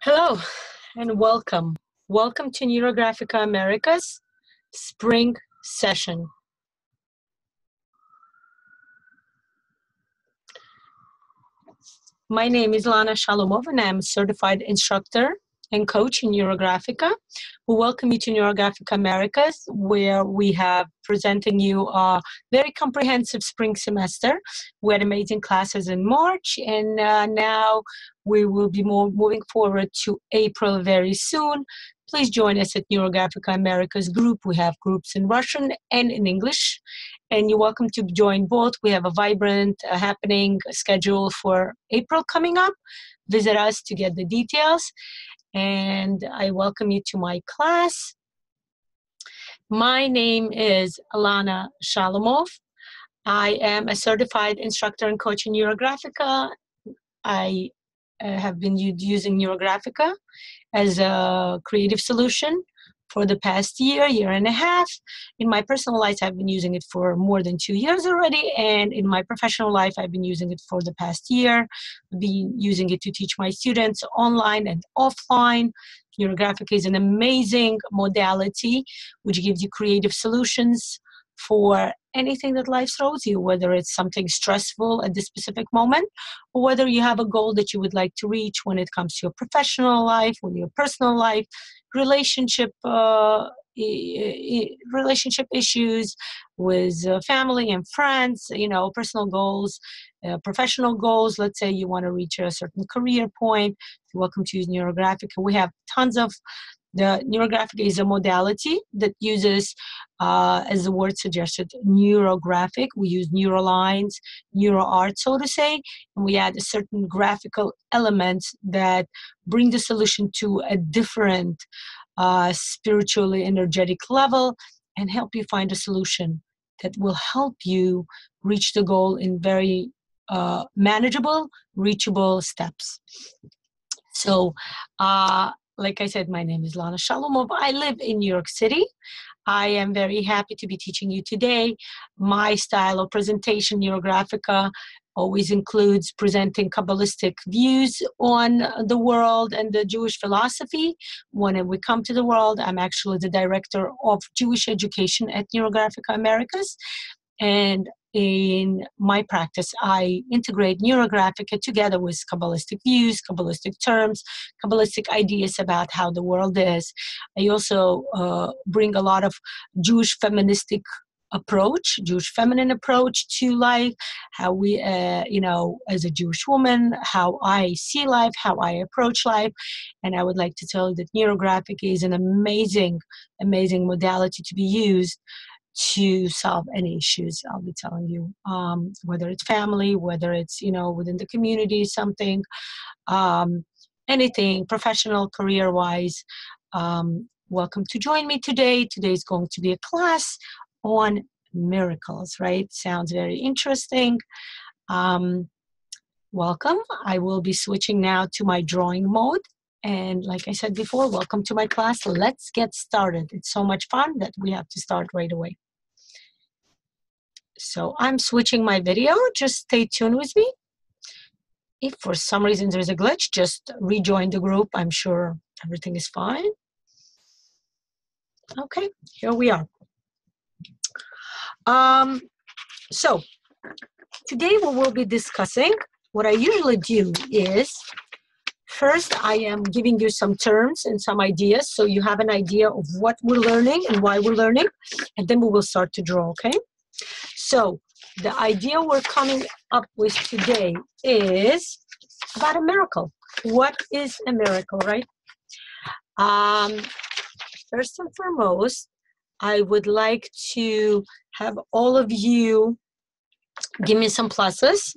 Hello and welcome. Welcome to Neurographica America's spring session. My name is Lana Shalumov and I'm a certified instructor and coach in Neurographica. We welcome you to Neurographica Americas, where we have presenting you a very comprehensive spring semester. We had amazing classes in March, and now we will be moving forward to April very soon. Please join us at Neurographica Americas group. We have groups in Russian and in English, and you're welcome to join both. We have a vibrant, happening schedule for April coming up. Visit us to get the details. And I welcome you to my class. My name is Lana Shalumov. I am a certified instructor and coach in Neurographica. I have been using Neurographica as a creative solution for the past year and a half. In my personal life, I've been using it for more than 2 years already. And in my professional life, I've been using it for the past year. I've been using it to teach my students online and offline. Neurographic is an amazing modality which gives you creative solutions for anything that life throws you, whether it's something stressful at this specific moment, or whether you have a goal that you would like to reach when it comes to your professional life or your personal life, relationship issues with family and friends, personal goals, professional goals. Let's say you want to reach a certain career point. You're welcome to use Neurographic. We have tons of the Neurographic is a modality that uses, as the word suggested, neurographic. We use neurolines, neuroart, so to say, and we add a certain graphical elements that bring the solution to a different spiritually energetic level and help you find a solution that will help you reach the goal in very manageable, reachable steps. So, like I said, my name is Lana Shalumov. I live in New York City. I am very happy to be teaching you today. My style of presentation, Neurographica, always includes presenting Kabbalistic views on the world and the Jewish philosophy. When we come to the world, I'm actually the director of Jewish education at Neurographica Americas. And in my practice, I integrate Neurographica together with Kabbalistic views, Kabbalistic terms, Kabbalistic ideas about how the world is. I also bring a lot of Jewish feministic approach, Jewish feminine approach to life, how we, as a Jewish woman, how I see life, how I approach life. And I would like to tell you that Neurographic is an amazing, amazing modality to be used to solve any issues. I'll be telling you, whether it's family, whether it's, within the community, something, anything, professional, career-wise. Welcome to join me today. Today is going to be a class on miracles, right? Sounds very interesting. Welcome. I will be switching now to my drawing mode. And like I said before, welcome to my class. Let's get started. It's so much fun that we have to start right away. So I'm switching my video. Just stay tuned with me. If for some reason there's a glitch, just rejoin the group. I'm sure everything is fine. Okay, here we are. So today we will be discussing, what I usually do is, first I am giving you some terms and some ideas so you have an idea of what we're learning and why we're learning, and then we will start to draw, okay? So the idea we're coming up with today is about a miracle. What is a miracle, right? First and foremost, I would like to have all of you give me some pluses.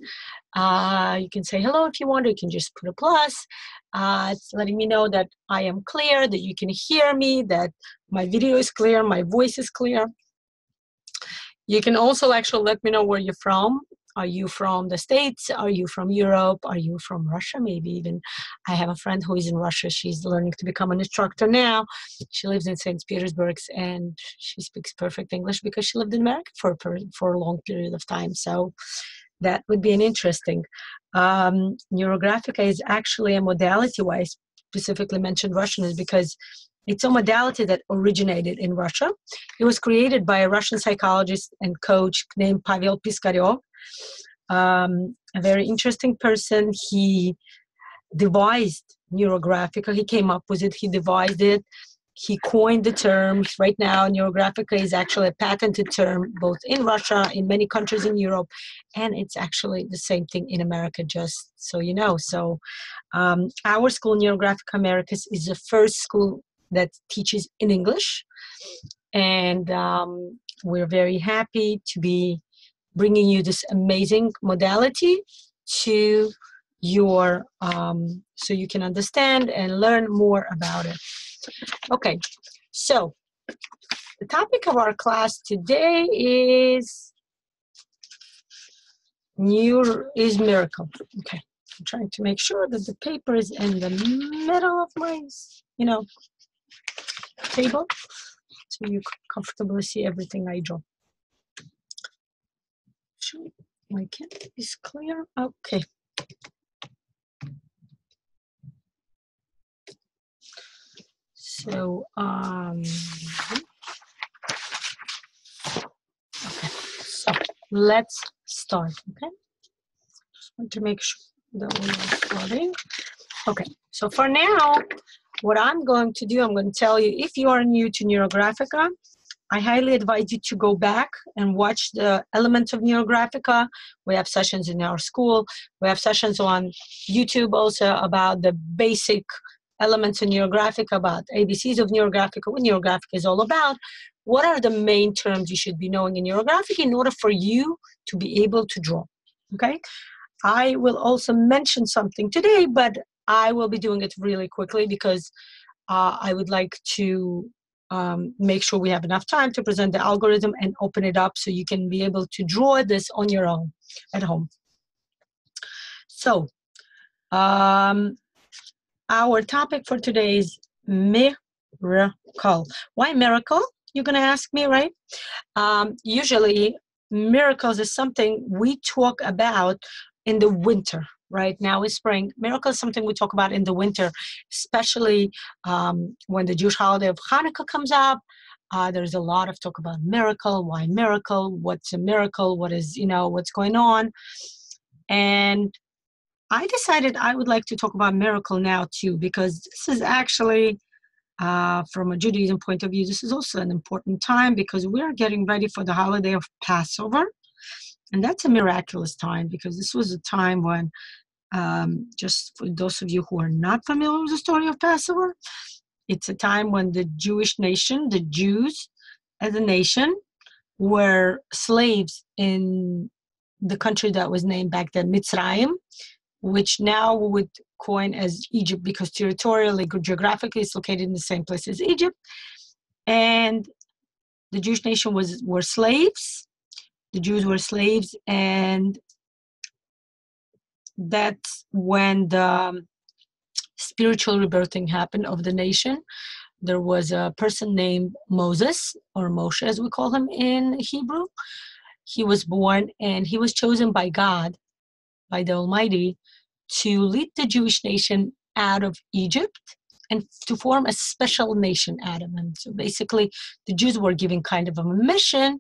You can say hello if you want, or you can just put a plus. It's letting me know that I am clear, that you can hear me, that my video is clear, my voice is clear. You can also actually let me know where you're from. Are you from the States? Are you from Europe? Are you from Russia? Maybe even. I have a friend who is in Russia. She's learning to become an instructor now. She lives in St. Petersburg, and she speaks perfect English because she lived in America for a long period of time. So that would be an interesting. Neurographica is actually a modality-wise specifically mentioned Russian is because it's a modality that originated in Russia. It was created by a Russian psychologist and coach named Pavel Piskaryov, a very interesting person. He devised Neurographica. He came up with it. He devised it. He coined the terms. Right now, Neurographica is actually a patented term, both in Russia, in many countries in Europe, and it's actually the same thing in America, just so you know. So our school, Neurographica Americas, is the first school that teaches in English. And we're very happy to be bringing you this amazing modality to your, so you can understand and learn more about it. Okay, so the topic of our class today is miracle. Okay, I'm trying to make sure that the paper is in the middle of my, table, so you can comfortably see everything I draw. Sure, my camera is clear. Okay. So, okay. So let's start, okay? Just want to make sure that we are starting. Okay, so for now, what I'm going to do, I'm going to tell you, if you are new to Neurographica, I highly advise you to go back and watch the elements of Neurographica. We have sessions in our school. We have sessions on YouTube also about the basic elements of Neurographica, about ABCs of Neurographica, what Neurographica is all about. What are the main terms you should be knowing in Neurographica in order for you to be able to draw, okay? I will also mention something today, but I will be doing it really quickly because I would like to make sure we have enough time to present the algorithm and open it up so you can be able to draw this on your own at home. So, our topic for today is miracle. Why miracle? You're going to ask me, right? Usually, miracles is something we talk about in the winter. Right now is spring. Miracle is something we talk about in the winter, especially when the Jewish holiday of Hanukkah comes up. There's a lot of talk about miracle. Why miracle? What's a miracle? What is, what's going on? And I decided I would like to talk about miracle now too, because this is actually, from a Judaism point of view, this is also an important time because we're getting ready for the holiday of Passover. And that's a miraculous time because this was a time when, just for those of you who are not familiar with the story of Passover, it's a time when the Jewish nation, the Jews as a nation, were slaves in the country that was named back then Mitzrayim, which now we would coin as Egypt because territorially, geographically, it's located in the same place as Egypt. And the Jewish nation were slaves. The Jews were slaves, and that's when the spiritual rebirthing happened of the nation. There was a person named Moses, or Moshe as we call him in Hebrew. He was born, and he was chosen by God, by the Almighty, to lead the Jewish nation out of Egypt and to form a special nation out of them. So basically, the Jews were given kind of a mission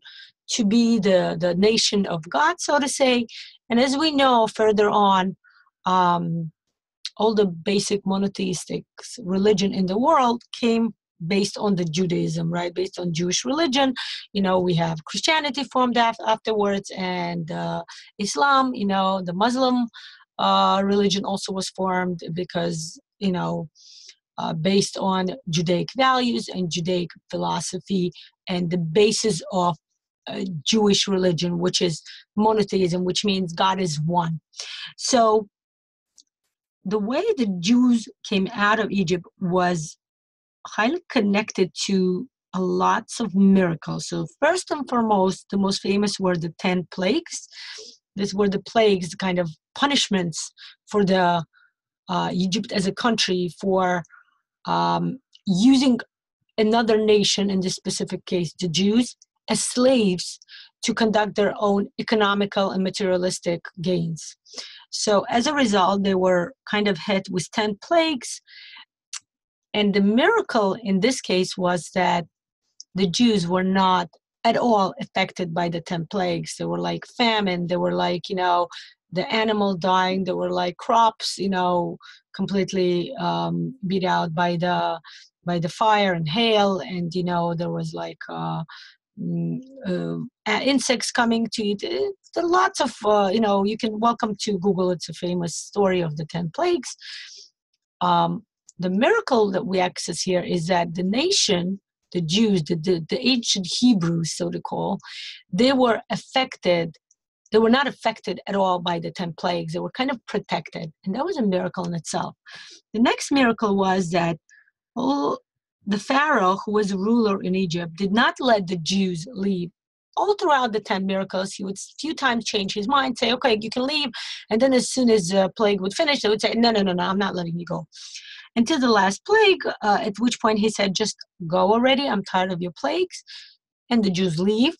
to be the nation of God, so to say. And as we know further on, all the basic monotheistic religion in the world came based on the Judaism, right? Based on Jewish religion. We have Christianity formed afterwards, and Islam, the Muslim religion also was formed because, based on Judaic values and Judaic philosophy and the basis of Jewish religion, which is monotheism, which means God is one. So the way the Jews came out of Egypt was highly connected to lots of miracles. So first and foremost, the most famous were the 10 plagues. These were the plagues, the kind of punishments for the Egypt as a country for using another nation, in this specific case, the Jews, as slaves to conduct their own economical and materialistic gains. So as a result, they were kind of hit with 10 plagues, And the miracle in this case was that the Jews were not at all affected by the 10 plagues. They were like famine. They were like, the animal dying. They were like crops, completely beat out by the fire and hail. And, there was like insects coming to eat. There are lots of, you can welcome to Google. It's a famous story of the 10 plagues. The miracle that we access here is that the nation, the Jews, the ancient Hebrews, so to call, they were affected. They were not affected at all by the 10 plagues. They were kind of protected. And that was a miracle in itself. The next miracle was that the Pharaoh, who was a ruler in Egypt, did not let the Jews leave. All throughout the 10 miracles, he would a few times change his mind, say, okay, you can leave. And then as soon as the plague would finish, they would say, no, I'm not letting you go. Until the last plague, at which point he said, just go already. I'm tired of your plagues. And the Jews leave.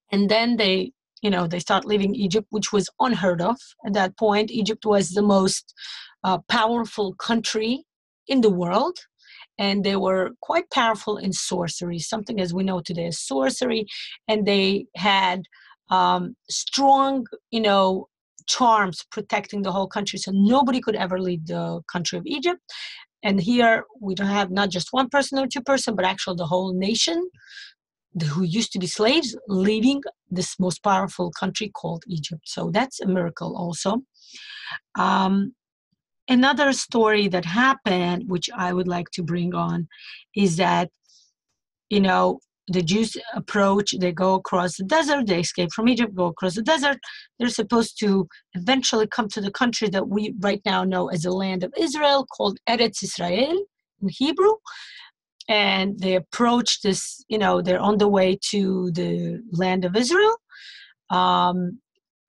And then they start leaving Egypt, which was unheard of at that point. Egypt was the most powerful country in the world. And they were quite powerful in sorcery, something as we know today as sorcery. And they had strong, charms protecting the whole country. So nobody could ever leave the country of Egypt. And here we don't have not just one person or two person, but actually the whole nation who used to be slaves leaving this most powerful country called Egypt. So that's a miracle also. Another story that happened, which I would like to bring on, is that, the Jews approach, they go across the desert, they escape from Egypt, go across the desert. They're supposed to eventually come to the country that we right now know as the land of Israel, called Eretz Israel in Hebrew. And they approach this, they're on the way to the land of Israel.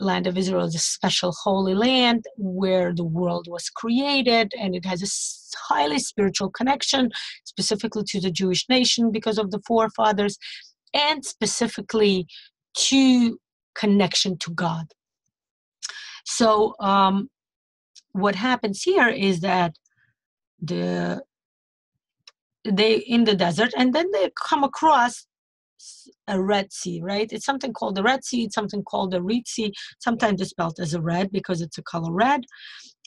Land of Israel is a special holy land where the world was created, and it has a highly spiritual connection, specifically to the Jewish nation because of the forefathers, and specifically to connection to God. So what happens here is that they in the desert, and then they come across a Red Sea, right? It's something called the Red Sea. It's something called the Reed Sea. Sometimes it's spelled as a red because it's a color red.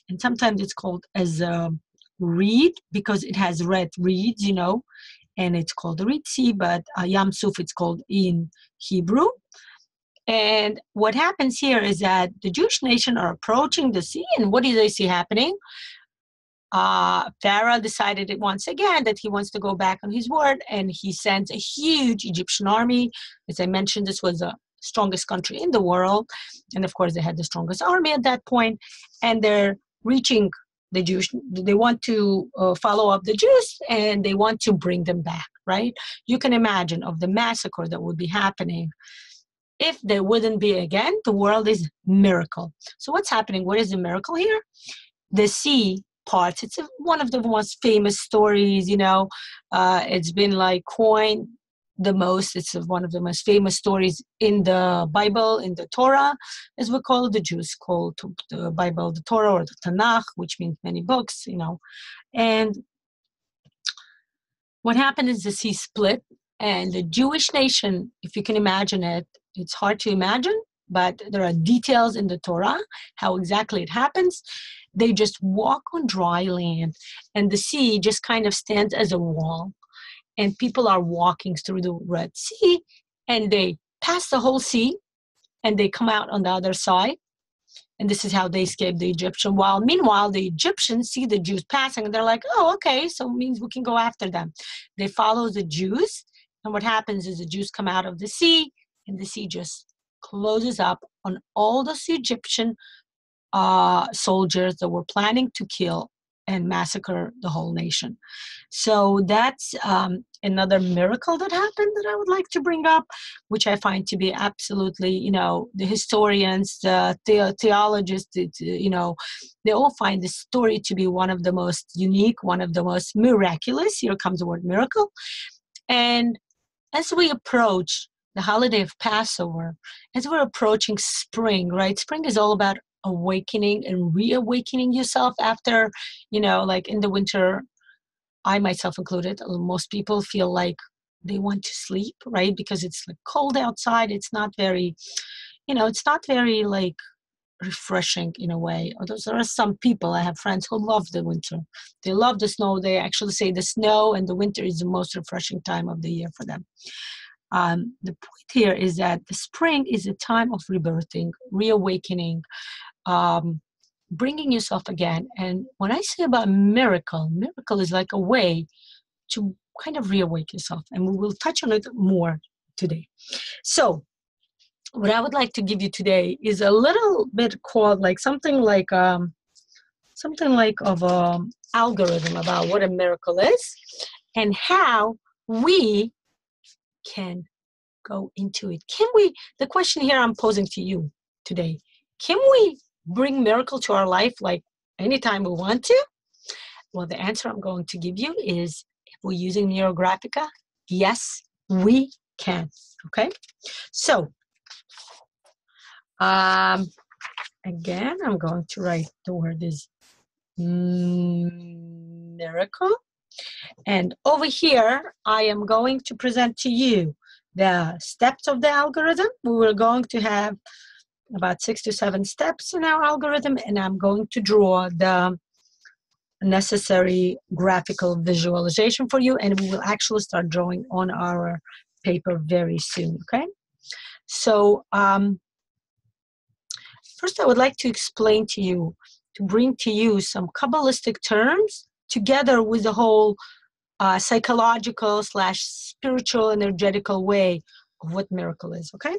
And sometimes it's called as a reed because it has red reeds, and it's called the Reed Sea, but Yam Suf it's called in Hebrew. And what happens here is that the Jewish nation are approaching the sea, and what do they see happening? Pharaoh decided it once again that he wants to go back on his word, and he sends a huge Egyptian army. As I mentioned, this was the strongest country in the world, and of course they had the strongest army at that point, and they're reaching the Jews. They want to follow up the Jews, and they want to bring them back, right? You can imagine of the massacre that would be happening if there wouldn't be again. The world is miracle. So what's happening? What is the miracle here? The sea parts. It's one of the most famous stories, it's been like coined the most. It's one of the most famous stories in the Bible, in the Torah, as we call it. The Jews call the Bible the Torah or the Tanakh, which means many books, And what happened is the sea split, and the Jewish nation, if you can imagine it, it's hard to imagine, but there are details in the Torah, how exactly it happens. They just walk on dry land, and the sea just kind of stands as a wall. And people are walking through the Red Sea, and they pass the whole sea, and they come out on the other side. And this is how they escape the Egyptian. Meanwhile, the Egyptians see the Jews passing, and they're like, oh, okay, so it means we can go after them. They follow the Jews, and what happens is the Jews come out of the sea, and the sea just closes up on all those Egyptian soldiers that were planning to kill and massacre the whole nation. So that's another miracle that happened that I would like to bring up, which I find to be absolutely, the historians, the theologists, they all find this story to be one of the most unique, one of the most miraculous. Here comes the word miracle. And as we approach the holiday of Passover, as we're approaching spring, right? Spring is all about awakening and reawakening yourself after, like in the winter, I myself included, most people feel like they want to sleep, right? Because it's like cold outside. It's not very, it's not very like refreshing in a way. Although there are some people, I have friends who love the winter. They love the snow. They actually say the snow and the winter is the most refreshing time of the year for them. The point here is that the spring is a time of rebirthing, reawakening, bringing yourself again. And when I say about miracle is like a way to kind of reawake yourself. And we will touch on it more today. So what I would like to give you today is a little bit called like something like of algorithm about what a miracle is and how we can go into it. The question here I'm posing to you today, can we bring miracle to our life like anytime we want to? Well, the answer I'm going to give you is, if we're using Neurographica, yes, we can. Okay? So, again, I'm going to write the word is miracle. And over here, I am going to present to you the steps of the algorithm. We're going to have about 6 to 7 steps in our algorithm, and I'm going to draw the necessary graphical visualization for you, and we will actually start drawing on our paper very soon, okay? So first I would like to explain to you, to bring to you some Kabbalistic terms together with the whole psychological / spiritual energetical way of what miracle is, okay?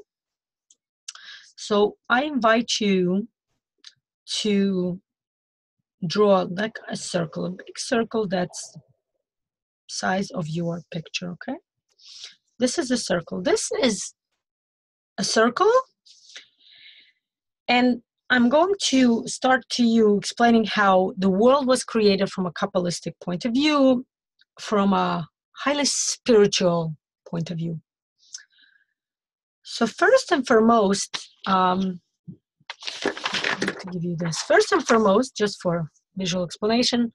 So I invite you to draw like a circle, a big circle that's size of your picture, okay? This is a circle. This is a circle, and I'm going to start to you explaining how the world was created from a Kabbalistic point of view, from a highly spiritual point of view. So first and foremost, I'm going to give you this. First and foremost, just for visual explanation,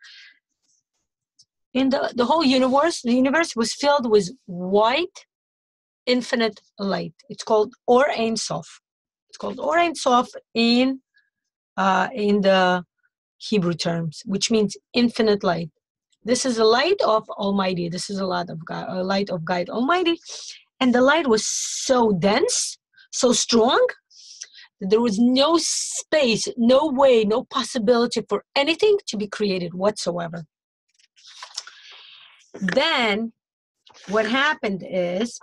in the whole universe, the universe was filled with white, infinite light. It's called Or Ein Sof. It's called Or Ein Sof in the Hebrew terms, which means infinite light. This is a light of Almighty. This is a light of God, a light of God Almighty. And the light was so dense, so strong, that there was no space, no way, no possibility for anything to be created whatsoever. Then what happened is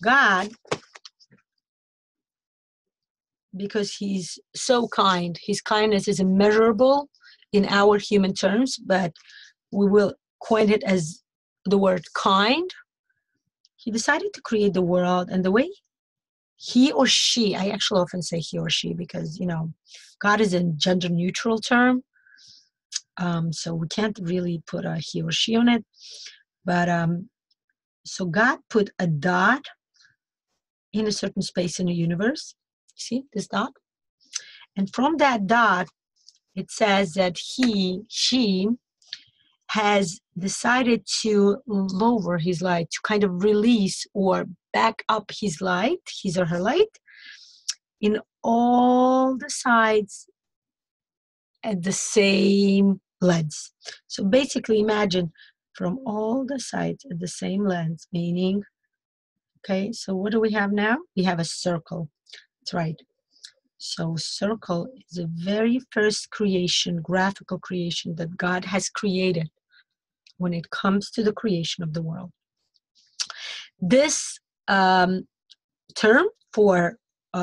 God, because he's so kind, his kindness is immeasurable in our human terms, but we will coin it as the word kind. He decided to create the world, and the way he or she, I actually often say he or she because, God is a gender neutral term. So we can't really put a he or she on it. But so God put a dot in a certain space in the universe. See this dot? And from that dot, it says that she has decided to lower his light, to kind of release or back up his light, his or her light, in all the sides at the same lens. So basically imagine from all the sides at the same lens, meaning, okay, so what do we have now? We have a circle. That's right. So circle is the very first creation, graphical creation that God has created when it comes to the creation of the world. This term for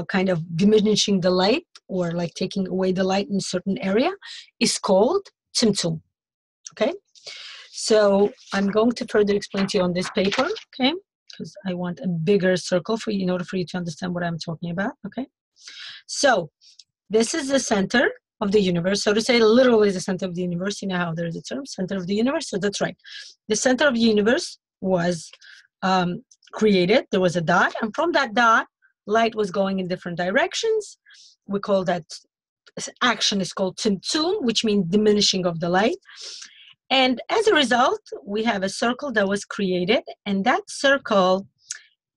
kind of diminishing the light or like taking away the light in a certain area is called tzimtzum. Okay? So I'm going to further explain to you on this paper, okay? Because I want a bigger circle for you in order for you to understand what I'm talking about, okay? So this is the center of the universe. So to say, literally the center of the universe. You know how there's a term, center of the universe? So that's right. The center of the universe was created. There was a dot. And from that dot, light was going in different directions. We call that action is called tzimtzum, which means diminishing of the light. And as a result, we have a circle that was created, and that circle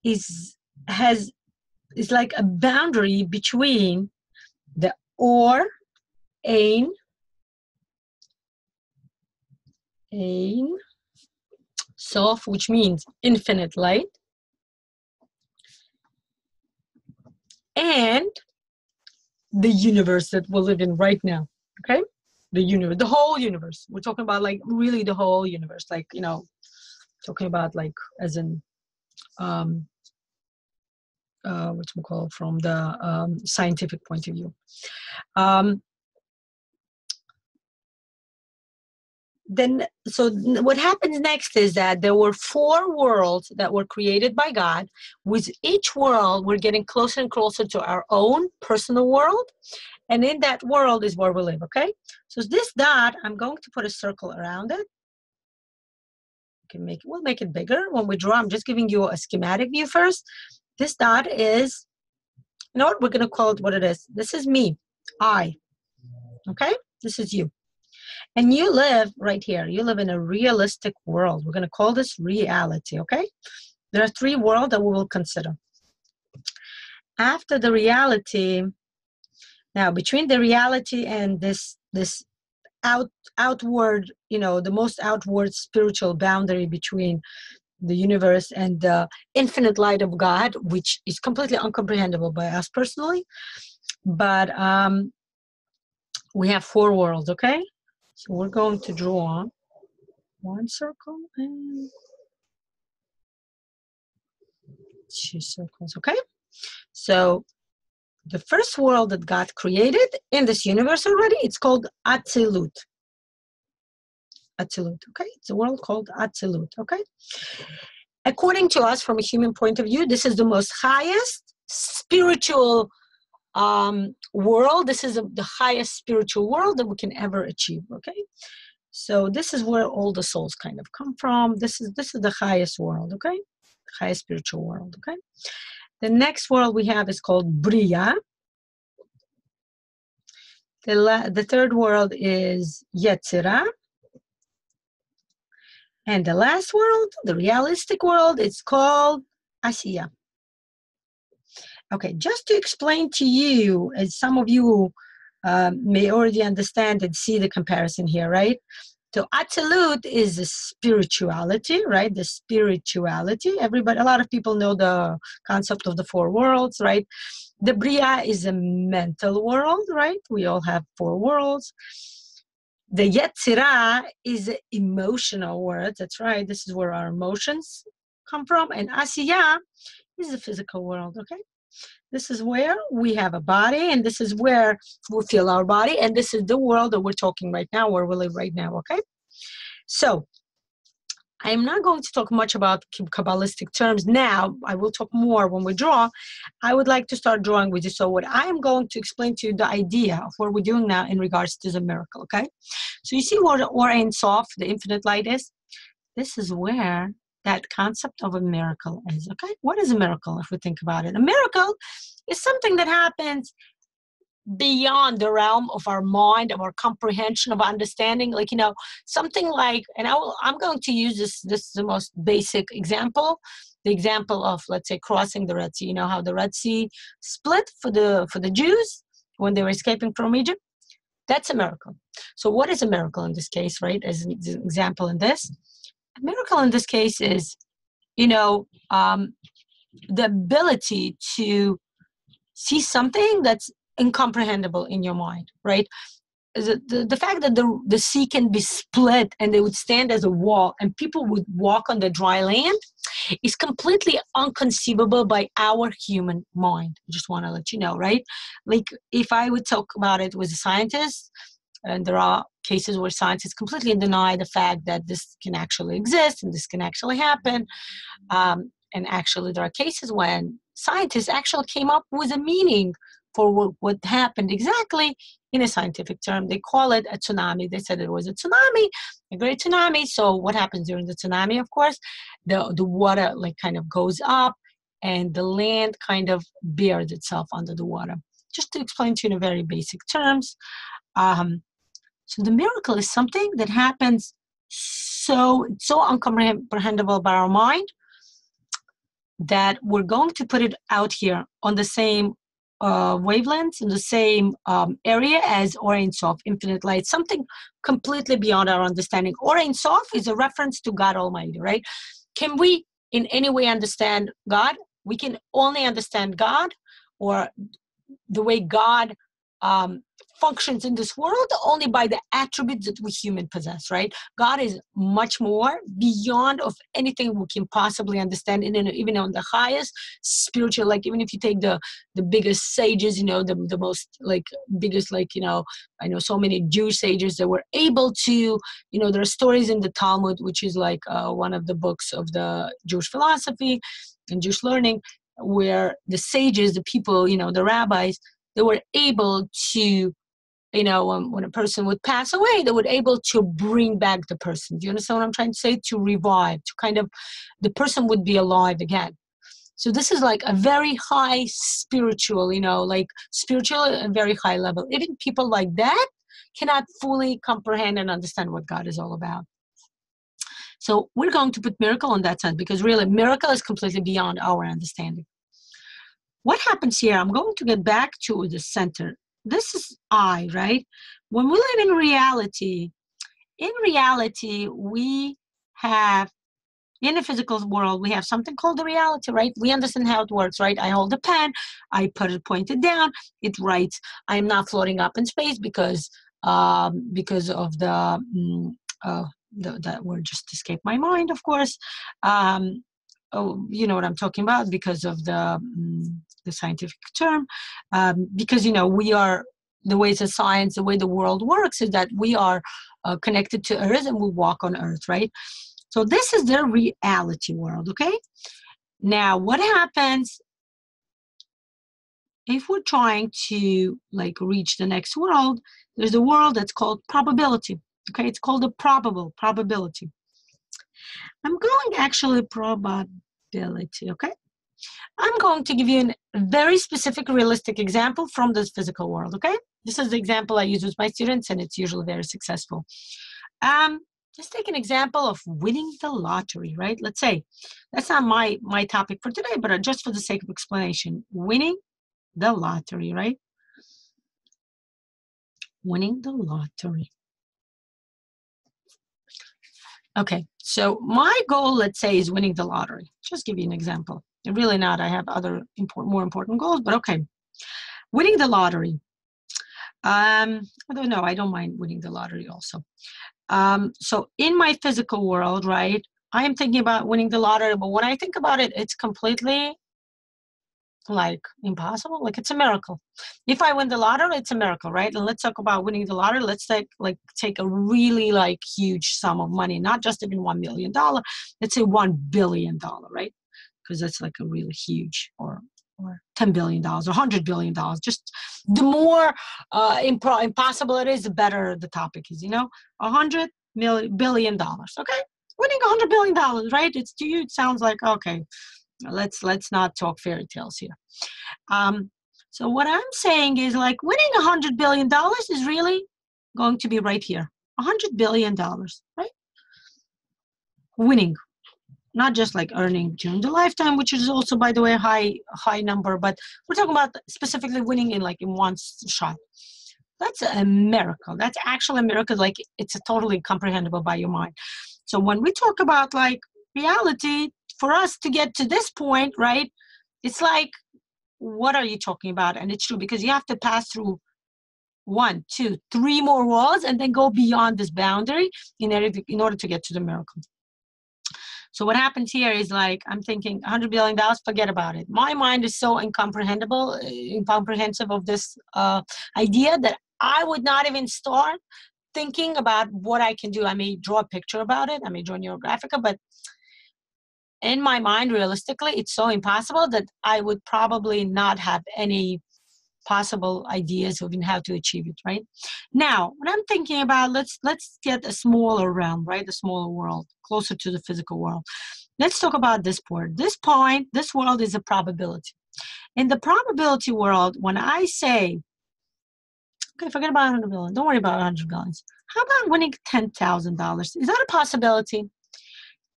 is like a boundary between the Or, Ein, Sof, which means infinite light, and the universe that we live in right now. Okay, the universe, the whole universe. We're talking about like really the whole universe, like, you know, talking about like as in what's we call from the scientific point of view. Then, so what happens next is that there were 4 worlds that were created by God. With each world, we're getting closer and closer to our own personal world. And in that world is where we live, okay? So this dot, I'm going to put a circle around it. We'll make it bigger when we draw. I'm just giving you a schematic view first. This dot is, you know what, we're going to call it what it is. This is me, I, okay? This is you. And you live right here. You live in a realistic world. We're going to call this reality, okay? There are 3 worlds that we will consider. After the reality, now between the reality and this outward, you know, the most outward spiritual boundary between the universe and the infinite light of God, which is completely incomprehensible by us personally. But we have 4 worlds, okay? So we're going to draw 1 circle and 2 circles, okay? So the first world that God created in this universe already, it's called Atzilut. Atzilut, okay? It's a world called Atzilut, okay? According to us, from a human point of view, this is the most highest spiritual world. This is the highest spiritual world that we can ever achieve, okay? So this is where all the souls kind of come from. This is the highest world, okay? Highest spiritual world, okay? The next world we have is called Bria. The third world is Yetzirah. And the last world, the realistic world, it's called Asiya. Okay, just to explain to you, as some of you may already understand and see the comparison here, right? So Atzilut is the spirituality, right? The spirituality. A lot of people know the concept of the 4 worlds, right? The Bria is a mental world, right? We all have 4 worlds. The Yetzirah is an emotional world. That's right. This is where our emotions come from. And Asiya is the physical world, okay? This is where we have a body, and this is where we feel our body, and this is the world that we're talking right now, where we live right now, okay? So I'm not going to talk much about Kabbalistic terms now. I will talk more when we draw. I would like to start drawing with you. So what I am going to explain to you the idea of what we're doing now in regards to the miracle, okay? So you see what Or Ein Sof, the infinite light is? This is where that concept of a miracle is, okay? What is a miracle if we think about it? A miracle is something that happens beyond the realm of our mind, of our comprehension, of understanding, like, you know, something like, and I'm going to use this is the most basic example, the example of, let's say, crossing the Red Sea. You know how the Red Sea split for the Jews when they were escaping from Egypt? That's a miracle. So what is a miracle in this case, right? As an example in this, a miracle in this case is, you know, the ability to see something that's incomprehensible in your mind, right? The fact that the sea can be split and they would stand as a wall and people would walk on the dry land is completely unconceivable by our human mind. I just want to let you know, right? Like, if I would talk about it with a scientist, and there are cases where scientists completely deny the fact that this can actually exist and this can actually happen. And actually, there are cases when scientists actually came up with a meaning for what happened exactly in a scientific term. They call it a tsunami. They said it was a tsunami, a great tsunami. So what happens during the tsunami, of course? The water like kind of goes up and the land kind of bears itself under the water. Just to explain to you in very basic terms. So the miracle is something that happens so incomprehensible by our mind that we're going to put it out here on the same wavelengths in the same area as Or Ein Sof, infinite light, something completely beyond our understanding. Or Ein Sof is a reference to God Almighty, right? Can we in any way understand God? We can only understand God or the way God functions in this world only by the attributes that we human possess, right? God is much more beyond of anything we can possibly understand, and even on the highest spiritual, like even if you take the biggest sages, the most like biggest, like, I know so many Jewish sages that were able to, there are stories in the Talmud, which is like one of the books of the Jewish philosophy and Jewish learning, where the sages, the people, the rabbis, they were able to, when a person would pass away, they were able to bring back the person. Do you understand what I'm trying to say? To revive, to kind of, the person would be alive again. So this is like a very high spiritual, like spiritual at a very high level. Even people like that cannot fully comprehend and understand what God is all about. So we're going to put miracle in that sense, because really miracle is completely beyond our understanding. What happens here? I'm going to get back to the center. This is I, right? When we live in reality, we have, in the physical world, we have something called the reality, right? We understand how it works, right? I hold a pen, I put it pointed down, it writes. I'm not floating up in space because of that word just escaped my mind, of course. You know what I'm talking about, because of the scientific term, because we are, the way it's a science, the way the world works is that we are connected to Earth and we walk on Earth, right? So this is the reality world, okay? Now, what happens if we're trying to like reach the next world? There's a world that's called probability, okay? It's called a probability. I'm going actually probability, okay? I'm going to give you a very specific, realistic example from this physical world, okay? This is the example I use with my students, and it's usually very successful. Just take an example of winning the lottery, right? Let's say, that's not my topic for today, but just for the sake of explanation, winning the lottery, right? Winning the lottery. Okay, so my goal, let's say, is winning the lottery. Just give you an example. And really not, I have other more important goals, but okay. Winning the lottery. I don't know, I don't mind winning the lottery also. So in my physical world, right, I am thinking about winning the lottery, but when I think about it, it's completely like impossible. Like, it's a miracle. If I win the lottery, it's a miracle, right? And let's talk about winning the lottery. Let's take a really like huge sum of money, not just even $1 million. Let's say $1 billion, right? Because that's like a really huge, or $10 billion or $100 billion. Just the more impossible it is, the better the topic is, $100 billion. Okay, winning $100 billion, right? It's to you, it sounds like, okay, let's not talk fairy tales here. So what I'm saying is, like, winning $100 billion is really going to be right here. $100 billion, right? Winning. Not just like earning during the lifetime, which is also, by the way, a high number, but we're talking about specifically winning in one shot. That's a miracle. That's actually a miracle. Like, it's totally comprehensible by your mind. So when we talk about like reality, for us to get to this point, right, it's like, what are you talking about? And it's true, because you have to pass through 1, 2, 3 more walls and then go beyond this boundary in order to get to the miracle. So what happens here is, like, I'm thinking $100 billion, forget about it. My mind is so incomprehensive of this idea that I would not even start thinking about what I can do. I may draw a picture about it. I may draw Neurographica, but in my mind, realistically, it's so impossible that I would probably not have any possible ideas of how to achieve it, right? Now, when I'm thinking about, let's get a smaller realm, right? A smaller world, closer to the physical world. Let's talk about this point. This world is a probability. In the probability world, when I say, Okay, forget about 100 billion. Don't worry about 100 billions. How about winning $10,000? Is that a possibility?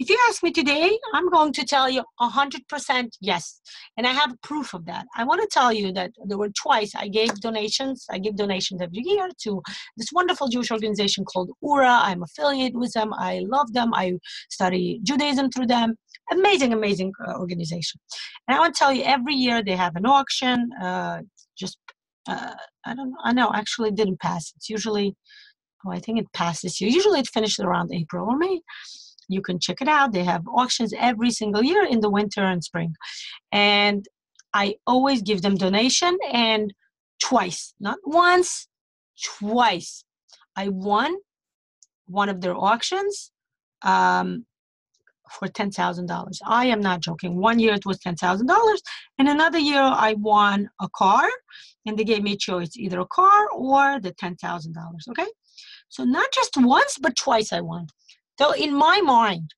If you ask me today, I'm going to tell you 100% yes. And I have proof of that. I want to tell you that there were twice I gave donations. I give donations every year to this wonderful Jewish organization called URA. I'm affiliated with them. I love them. I study Judaism through them. Amazing, amazing organization. And I want to tell you, every year they have an auction. I don't know. I know, actually it didn't pass. It's usually, I think it passed this year. Usually it finishes around April or May. You can check it out. They have auctions every single year in the winter and spring. And I always give them donation, and twice, not once, twice. I won one of their auctions for $10,000. I am not joking. One year it was $10,000, and another year I won a car, and they gave me a choice, either a car or the $10,000. Okay, so not just once, but twice I won. So in my mind,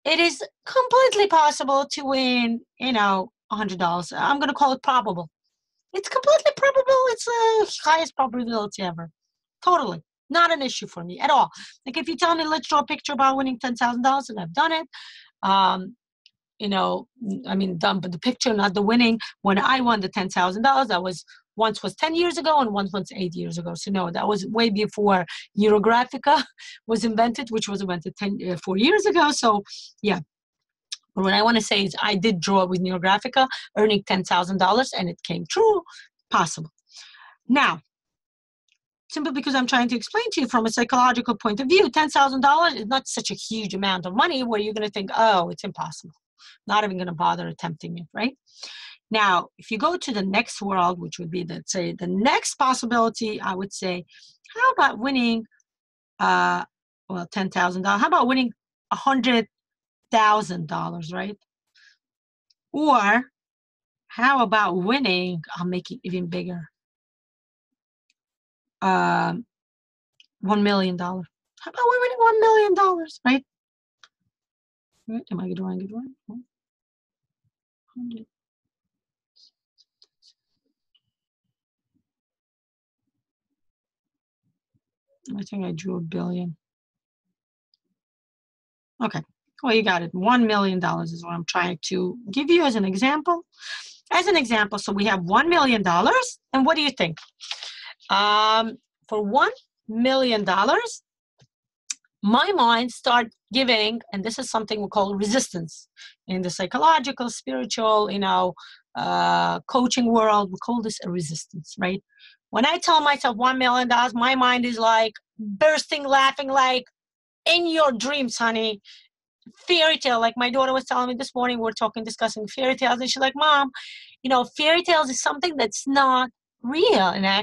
it is completely possible to win, $100. I'm going to call it probable. It's completely probable. It's the highest probability ever. Totally. Not an issue for me at all. Like if you tell me, let's draw a picture about winning $10,000, and I've done it. Done, but the picture, not the winning. When I won the $10,000, that was 10 years ago, and once was 8 years ago. So no, that was way before Neurographica was invented, which was invented 4 years ago. So yeah. But what I want to say is I did draw with Neurographica, earning $10,000, and it came true. Possible. Now, simply because I'm trying to explain to you from a psychological point of view, $10,000 is not such a huge amount of money where you're going to think, oh, it's impossible. Not even going to bother attempting it, right? Now, if you go to the next world, which would be, let's say, the next possibility, I would say, how about winning, $10,000? How about winning $100,000, right? Or how about winning, I'll make it even bigger, $1 million. How about we winning $1 million, right? Right? Am I doing it right? 100. I think I drew a billion. Okay. Well, you got it. $1 million is what I'm trying to give you as an example. So we have $1 million. And what do you think? For $1 million, my mind starts giving, and this is something we call resistance. In the psychological, spiritual, coaching world, we call this a resistance, right? When I tell myself $1 million, my mind is like bursting, laughing, like, in your dreams, honey. Fairy tale, like my daughter was telling me this morning, we're discussing fairy tales, and she's like, Mom, fairy tales is something that's not real. And I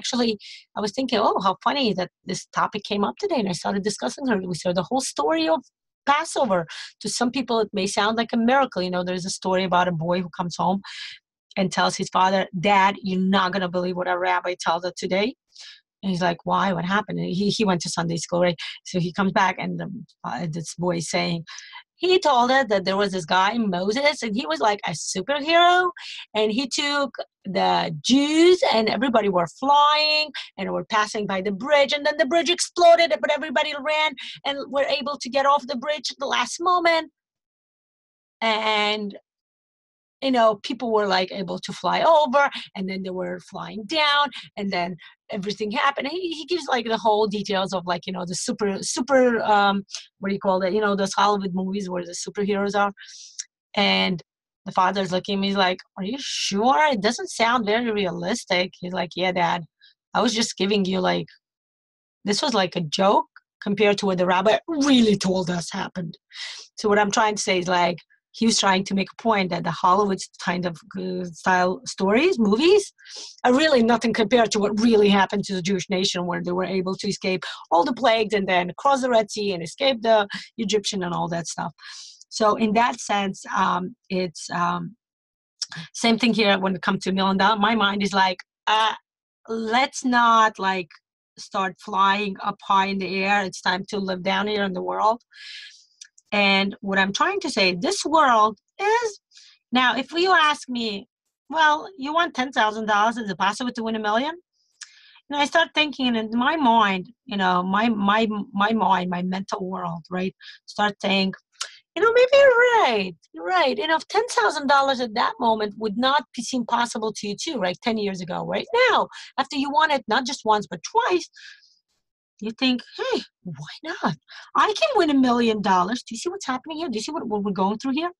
was thinking, oh, how funny that this topic came up today. And I started discussing with her the whole story of Passover. To some people, it may sound like a miracle. There's a story about a boy who comes home and tells his father, Dad, you're not going to believe what our rabbi tells us today. And he's like, why? What happened? And he went to Sunday school, right? So he comes back, and this boy is saying, he told us that there was this guy, Moses, and he was like a superhero, and he took the Jews, and everybody were flying, and were passing by the bridge, and then the bridge exploded, but everybody ran and were able to get off the bridge at the last moment. And people were like able to fly over, and then they were flying down, and then everything happened. He gives like the whole details of like, the super, what do you call that? Those Hollywood movies where the superheroes are. And the father's looking at me, he's like, are you sure? It doesn't sound very realistic. He's like, yeah, Dad, I was just giving you like, this was like a joke compared to what the rabbi really told us happened. So what I'm trying to say is like, he was trying to make a point that the Hollywood kind of style stories, movies, are really nothing compared to what really happened to the Jewish nation, where they were able to escape all the plagues and then cross the Red Sea and escape the Egyptian and all that stuff. So in that sense, it's same thing here when it comes to $1 million. My mind is like, let's not like start flying up high in the air. It's time to live down here in the world. And what I'm trying to say, this world is, now if you ask me, well, you want $10,000, is it possible to win $1 million? And I start thinking, and in my mind, my mind, my mental world, right? Start saying, maybe you're right. You're right. $10,000 at that moment would not seem possible to you too, right? 10 years ago, right? Now, after you won it, not just once, but twice, you think, hey, why not? I can win $1 million. Do you see what's happening here? Do you see what we're going through here?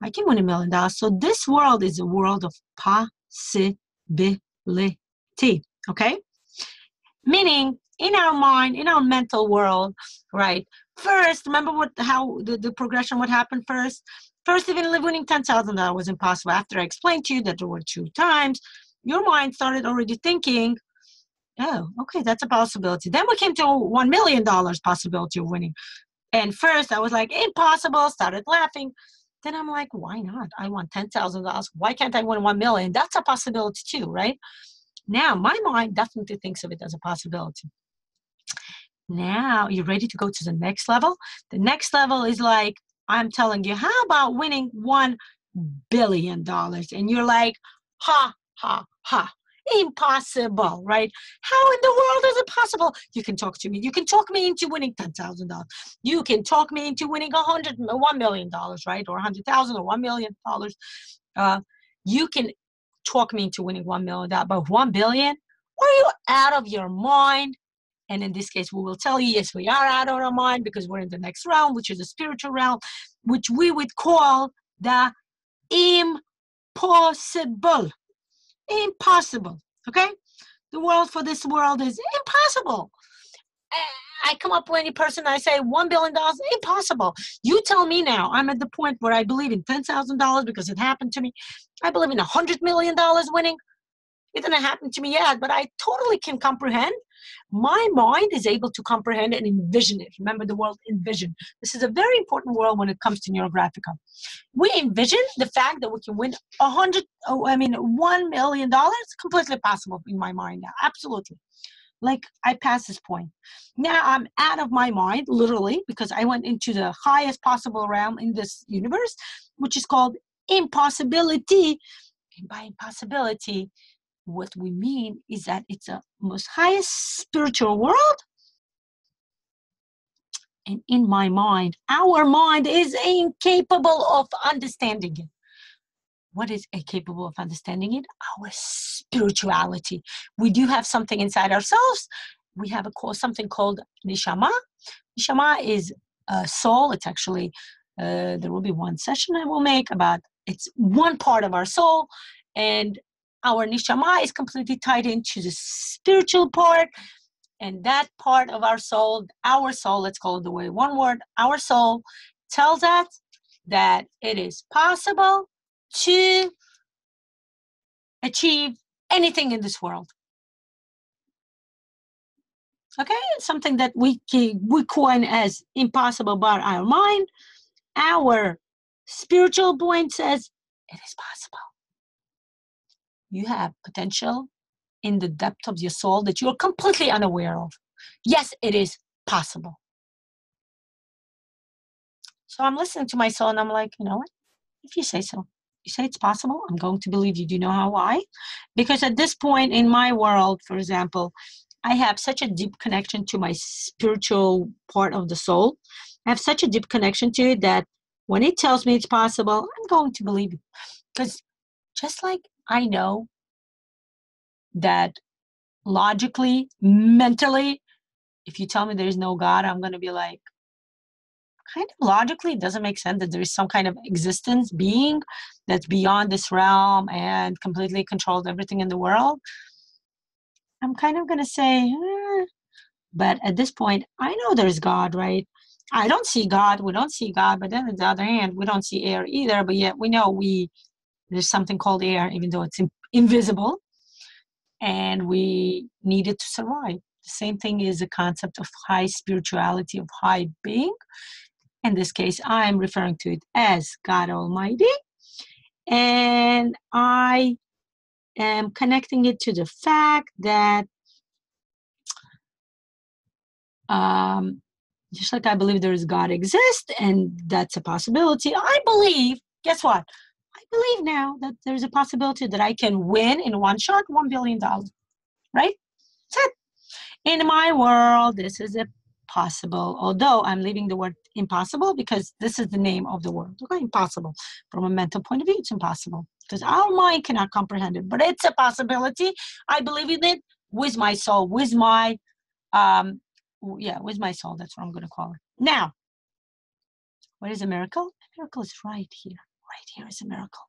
I can win $1 million. So this world is a world of possibility, okay? Meaning, in our mind, in our mental world, right? First, remember how the progression would happen first? First, even winning $10,000 was impossible. After I explained to you that there were 2 times, your mind started already thinking, oh, okay, that's a possibility. Then we came to $1 million possibility of winning. And first, I was like, impossible, started laughing. Then I'm like, why not? I want $10,000. Why can't I win 1 million? That's a possibility too, right? Now, my mind definitely thinks of it as a possibility. Now, you're ready to go to the next level? The next level is like, I'm telling you, how about winning $1 billion? And you're like, ha, ha, ha. Impossible, right? How in the world is it possible? You can talk to me. You can talk me into winning $10,000. You can talk me into winning $1 million, right? Or 100,000 or $1 million. You can talk me into winning $1 million, but 1 billion? Are you out of your mind? And in this case, we will tell you, yes, we are out of our mind because we're in the next realm, which is the spiritual realm, which we would call the impossible. Impossible, okay? The world for this world is impossible. I come up with any person, I say $1 billion, impossible. You tell me now, I'm at the point where I believe in $10,000 because it happened to me. I believe in $100 million winning. It didn't happen to me yet, but I totally can comprehend. My mind is able to comprehend and envision it. Remember the word envision. This is a very important word when it comes to Neurographica. We envision the fact that we can win $1 million. Completely possible in my mind now. Absolutely. Like I passed this point. Now I'm out of my mind, literally, because I went into the highest possible realm in this universe, which is called impossibility. And by impossibility, what we mean is that it's a most highest spiritual world. And in my mind, our mind is incapable of understanding it. What is incapable of understanding it? Our spirituality. We do have something inside ourselves. We have something called neshama. Neshama is a soul. It's actually, there will be one session I will make about, it's one part of our soul. And our neshama is completely tied into the spiritual part. And that part of our soul, let's call it the way, one word, our soul tells us that it is possible to achieve anything in this world. Okay? Something that we coin as impossible by our mind. Our spiritual point says it is possible. You have potential in the depth of your soul that you're completely unaware of. Yes, it is possible. So I'm listening to my soul and I'm like, you know what? If you say so, you say it's possible, I'm going to believe you. Do you know how? Why? Because at this point in my world, for example, I have such a deep connection to my spiritual part of the soul. I have such a deep connection to it that when it tells me it's possible, I'm going to believe it. Because just like I know that logically, mentally, if you tell me there is no God, I'm going to be like, kind of logically, it doesn't make sense that there is some kind of existence, being that's beyond this realm and completely controls everything in the world. I'm kind of going to say, but at this point, I know there's God, right? I don't see God. We don't see God. But then on the other hand, we don't see air either. But yet we know there's something called air, even though it's invisible. And we need it to survive. The same thing is the concept of high spirituality, of high being. In this case, I'm referring to it as God Almighty. And I am connecting it to the fact that just like I believe there is God exists, and that's a possibility, I believe, guess what? I believe now that there's a possibility that I can win in one shot $1 billion, right? That's it. In my world, this is possible, although I'm leaving the word impossible because this is the name of the word. Okay, impossible. From a mental point of view, it's impossible because our mind cannot comprehend it, but it's a possibility. I believe in it with my soul, with my, with my soul. That's what I'm going to call it. Now, what is a miracle? A miracle is right here. Right here is a miracle.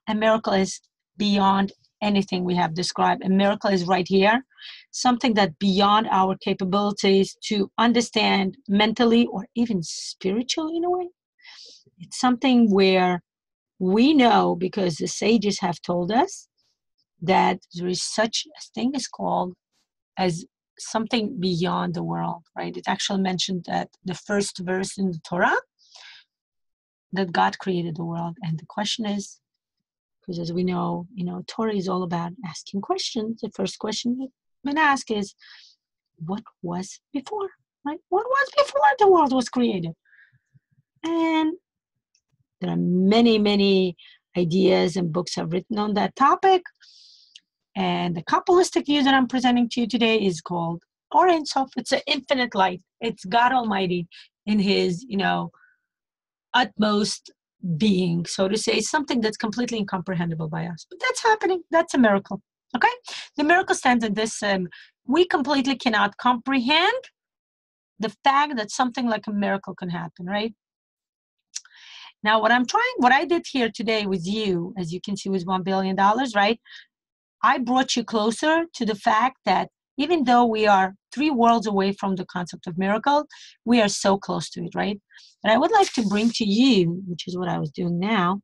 A miracle is beyond anything we have described. A miracle is right here, something that beyond our capabilities to understand mentally or even spiritually in a way. It's something where we know, because the sages have told us, that there is such a thing as called as something beyond the world, right? It's actually mentioned that the first verse in the Torah, that God created the world. And the question is, because as we know, Torah is all about asking questions. The first question that's been asked is, what was before, right? What was before the world was created? And there are many, many ideas and books have written on that topic. And the Kabbalistic view that I'm presenting to you today is called Or Ein Sof. It's an infinite light. It's God Almighty in his, utmost being, so to say, something that's completely incomprehensible by us. But that's happening. That's a miracle. Okay? The miracle stands in this, we completely cannot comprehend the fact that something like a miracle can happen, right? Now, what I did here today with you, as you can see, was $1 billion, right? I brought you closer to the fact that even though we are 3 worlds away from the concept of miracle, we are so close to it, right? And I would like to bring to you, which is what I was doing now,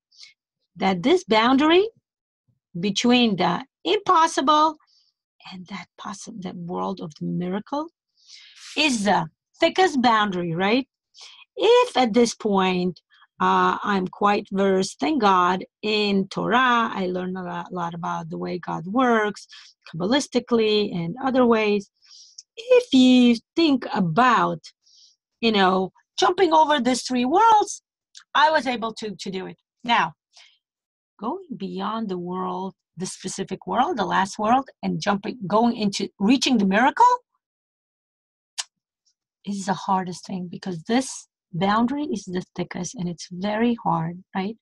that this boundary between the impossible and that world of the miracle is the thickest boundary, right? If at this point I'm quite versed, thank God, in Torah, I learned a lot about the way God works, Kabbalistically and other ways. If you think about, jumping over these 3 worlds, I was able to do it. Now, going beyond the world, the specific world, the last world, and going into reaching the miracle is the hardest thing, because this boundary is the thickest and it's very hard, right?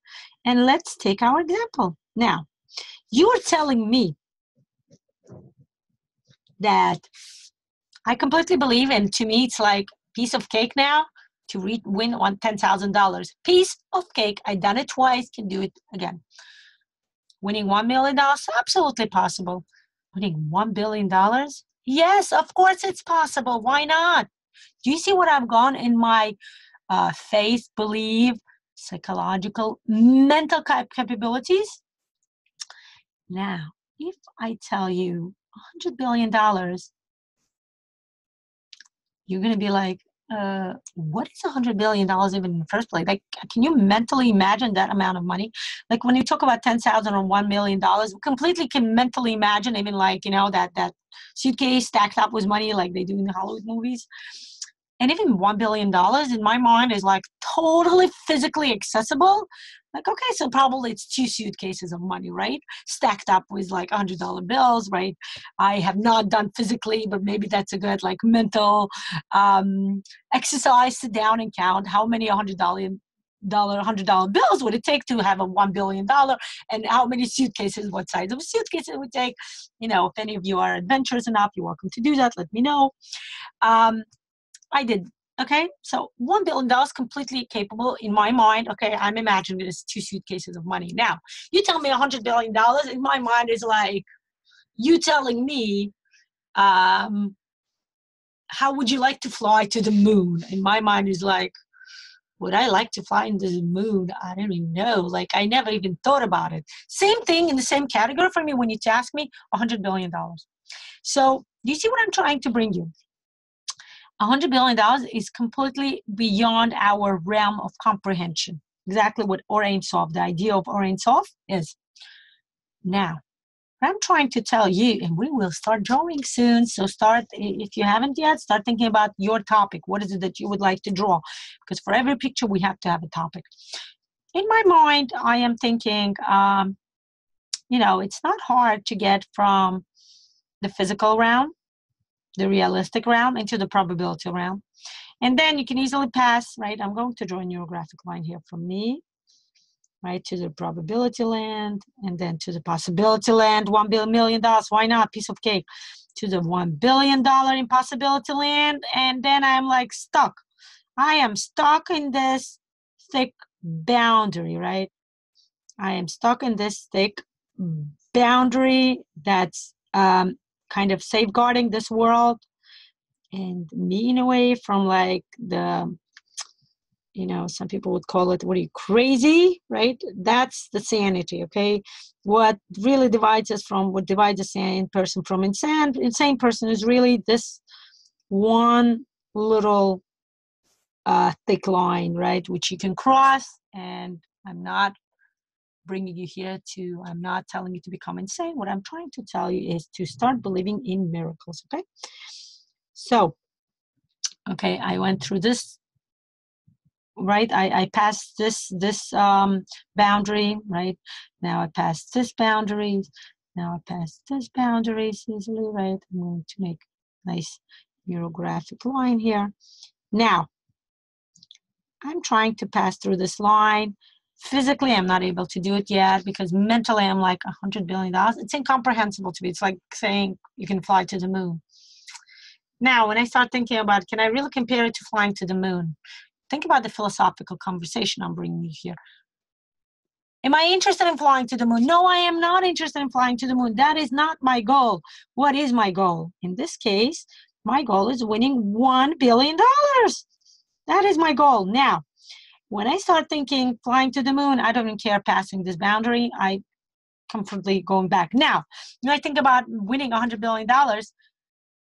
And let's take our example. Now, you are telling me that I completely believe, and to me it's like piece of cake now to win $10,000. Piece of cake. I've done it twice, can do it again. Winning $1 million, absolutely possible. Winning $1 billion? Yes, of course it's possible. Why not? Do you see what I've gone in my faith, belief, psychological, mental capabilities? Now, if I tell you $100 billion, you're going to be like, what is $100 billion even in the first place? Like, can you mentally imagine that amount of money? Like when you talk about 10,000 or $1 million, we completely can mentally imagine even like, that suitcase stacked up with money like they do in the Hollywood movies. And even $1 billion in my mind is like totally physically accessible. Like, okay, so probably it's 2 suitcases of money, right? Stacked up with like $100 bills, right? I have not done physically, but maybe that's a good like mental exercise. Sit down and count how many $100 bills would it take to have a $1 billion, and how many suitcases, what size of a suitcase it would take. If any of you are adventurous enough, you're welcome to do that. Let me know. I did. Okay, so $1 billion completely capable in my mind. Okay, I'm imagining it as 2 suitcases of money. Now, you tell me $100 billion in my mind is like you telling me, how would you like to fly to the moon? In my mind is like, would I like to fly into the moon? I don't even know. Like, I never even thought about it. Same thing in the same category for me when you ask me $100 billion. So, do you see what I'm trying to bring you? $100 billion is completely beyond our realm of comprehension. Exactly what Or Ein Sof, the idea of Or Ein Sof is. Now, what I'm trying to tell you, and we will start drawing soon, so start, if you haven't yet, start thinking about your topic. What is it that you would like to draw? Because for every picture, we have to have a topic. In my mind, I am thinking, it's not hard to get from the physical realm the realistic realm into the probability realm. And then you can easily pass, right? I'm going to draw a neurographic line here from me, right, to the probability land, and then to the possibility land, $1 million, why not, piece of cake, to the $1 billion impossibility land, and then I'm like stuck. I am stuck in this thick boundary, right? I am stuck in this thick boundary that's kind of safeguarding this world and me away from like the, you know, some people would call it, what are you, crazy, right? That's the sanity, okay? What really divides us from, what divides a sane person from insane person is really this one little thick line, right? Which you can cross, and I'm not bringing you here to, I'm not telling you to become insane. What I'm trying to tell you is to start believing in miracles, okay? So, okay, I went through this, right? I passed this boundary, right? Now I passed this boundary. Now I passed this boundaries easily, right? I'm going to make a nice neurographic line here. Now, I'm trying to pass through this line. Physically, I'm not able to do it yet because mentally I'm like $100 billion. It's incomprehensible to me. It's like saying you can fly to the moon. Now, when I start thinking about, can I really compare it to flying to the moon? Think about the philosophical conversation I'm bringing you here. Am I interested in flying to the moon? No, I am not interested in flying to the moon. That is not my goal. What is my goal? In this case, my goal is winning $1 billion. That is my goal. Now, when I start thinking flying to the moon, I don't even care passing this boundary. I comfortably going back. Now, when I think about winning $100 billion,